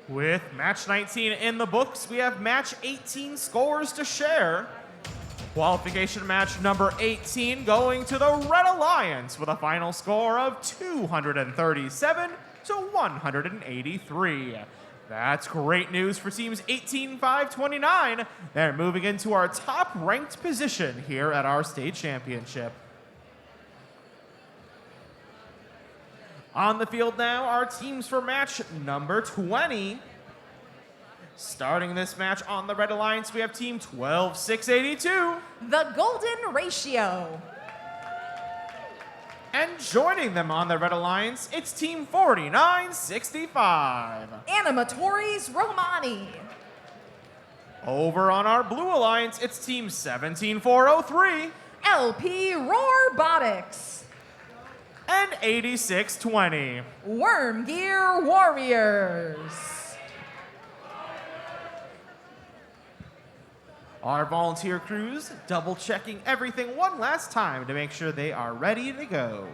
With match 19 in the books, we have match 18 scores to share. Qualification match number 18 going to the Red Alliance with a final score of 237 to 183. That's great news for teams 18-5-29. They're moving into our top-ranked position here at our state championship. On the field now, our teams for match number 20. Starting this match on the Red Alliance, we have team 12-682. The Golden Ratio. And joining them on the Red Alliance, it's team 49-65. Animatories Romani. Over on our Blue Alliance, it's team 17-403. LP Robotics. And 86-20. Worm Gear Warriors. Our volunteer crews double checking everything one last time to make sure they are ready to go.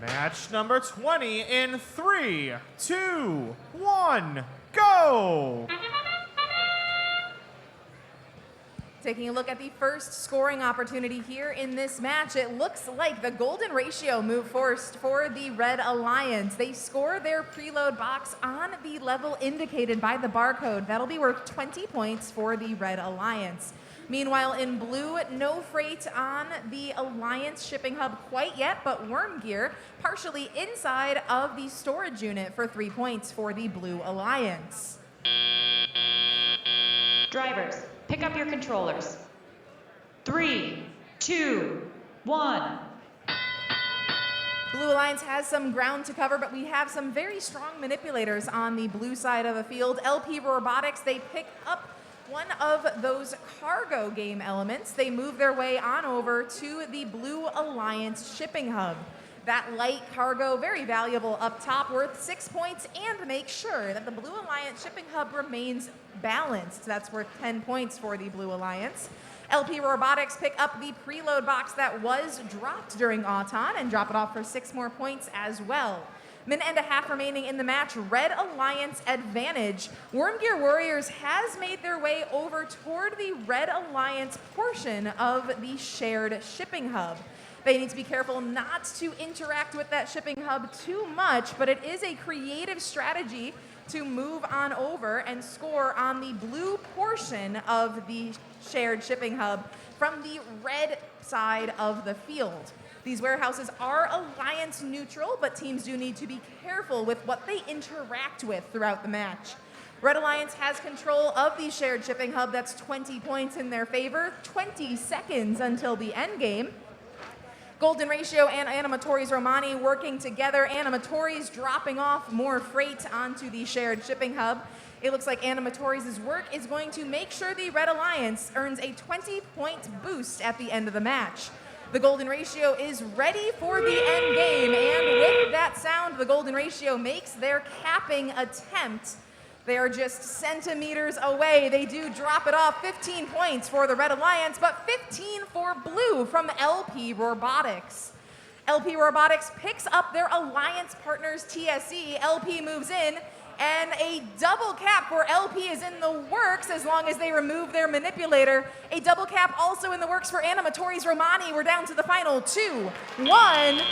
Match number 20 in 3, 2, 1, go! Taking a look at the first scoring opportunity here in this match, it looks like the Golden Ratio move first for the Red Alliance. They score their preload box on the level indicated by the barcode. That'll be worth 20 points for the Red Alliance. Meanwhile, in blue, no freight on the Alliance shipping hub quite yet, but worm gear partially inside of the storage unit for 3 points for the Blue Alliance. Drivers, pick up your controllers. 3, 2, 1. Blue Alliance has some ground to cover, but we have some very strong manipulators on the blue side of the field. LP Robotics, they pick up one of those cargo game elements. They move their way on over to the Blue Alliance shipping hub. That light cargo, very valuable up top, worth 6 points, and make sure that the Blue Alliance shipping hub remains balanced. That's worth 10 points for the Blue Alliance. LP Robotics pick up the preload box that was dropped during Autumn and drop it off for 6 more points as well. Minute and a half remaining in the match. Red Alliance advantage. Worm Gear Warriors has made their way over toward the Red Alliance portion of the shared shipping hub. They need to be careful not to interact with that shipping hub too much, but it is a creative strategy to move on over and score on the blue portion of the shared shipping hub from the red side of the field. These warehouses are Alliance neutral, but teams do need to be careful with what they interact with throughout the match. Red Alliance has control of the shared shipping hub. That's 20 points in their favor. 20 seconds until the end game. Golden Ratio and Animatories Romani working together. Animatories dropping off more freight onto the shared shipping hub. It looks like Animatories' work is going to make sure the Red Alliance earns a 20-point boost at the end of the match. The Golden Ratio is ready for the end game, and with that sound, the Golden Ratio makes their capping attempt. They are just centimeters away. They do drop it off. 15 points for the Red Alliance, but 15 for blue from LP Robotics. LP Robotics picks up their alliance partners TSE. LP moves in, and a double cap for LP is in the works as long as they remove their manipulator. A double cap also in the works for Animatories Romani. We're down to the final 2-1.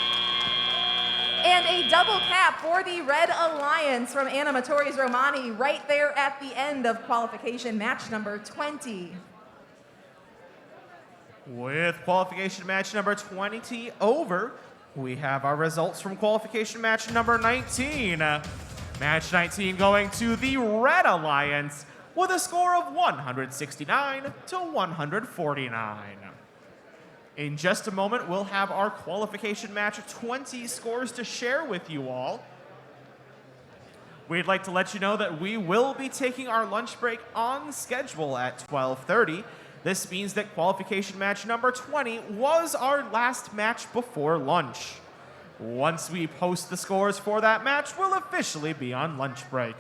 And a double cap for the Red Alliance from Animatories Romani right there at the end of qualification match number 20. With qualification match number 20 over, we have our results from qualification match number 19. Match 19 going to the Red Alliance with a score of 169 to 149. In just a moment, we'll have our qualification match 20 scores to share with you all. We'd like to let you know that we will be taking our lunch break on schedule at 12:30. This means that qualification match number 20 was our last match before lunch. Once we post the scores for that match, we'll officially be on lunch break.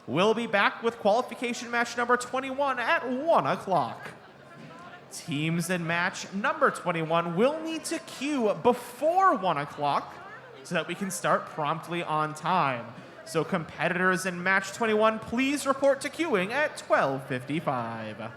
We'll be back with qualification match number 21 at 1 o'clock. Teams in match number 21 will need to queue before 1 o'clock so that we can start promptly on time. So competitors in match 21, please report to queuing at 12:55.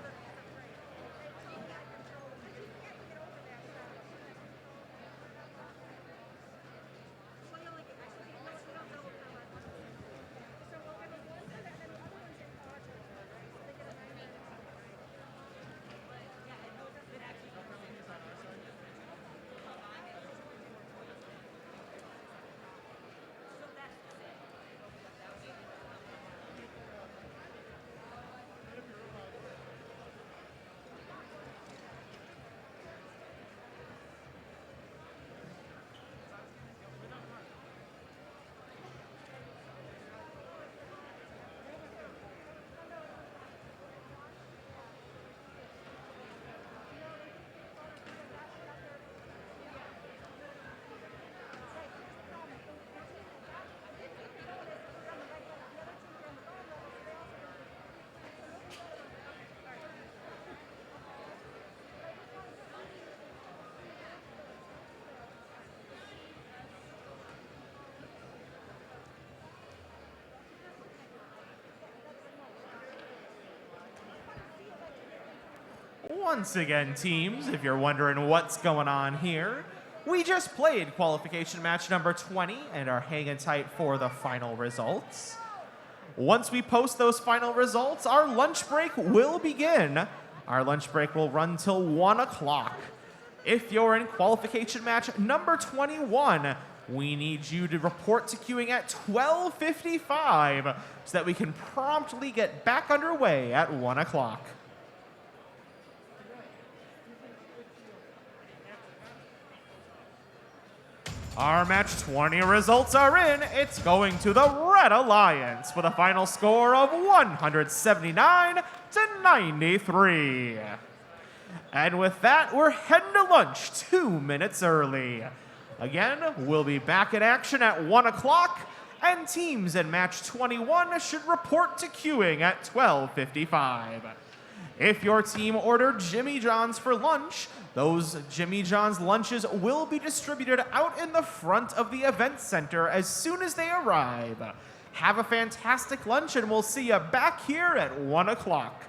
Once again, teams, if you're wondering what's going on here, we just played qualification match number 20 and are hanging tight for the final results. Once we post those final results, our lunch break will begin. Our lunch break will run till 1 o'clock. If you're in qualification match number 21, we need you to report to queuing at 12:55 so that we can promptly get back underway at 1 o'clock. Our match 20 results are in. It's going to the Red Alliance with a final score of 179 to 93. And with that, we're heading to lunch 2 minutes early. Again, we'll be back in action at 1 o'clock, and teams in match 21 should report to queuing at 12:55. If your team ordered Jimmy John's for lunch, those Jimmy John's lunches will be distributed out in the front of the event center as soon as they arrive. Have a fantastic lunch, and we'll see you back here at 1 o'clock.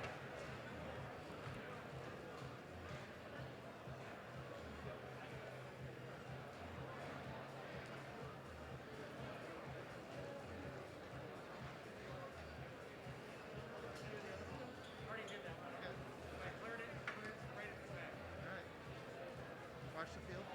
Watch the field.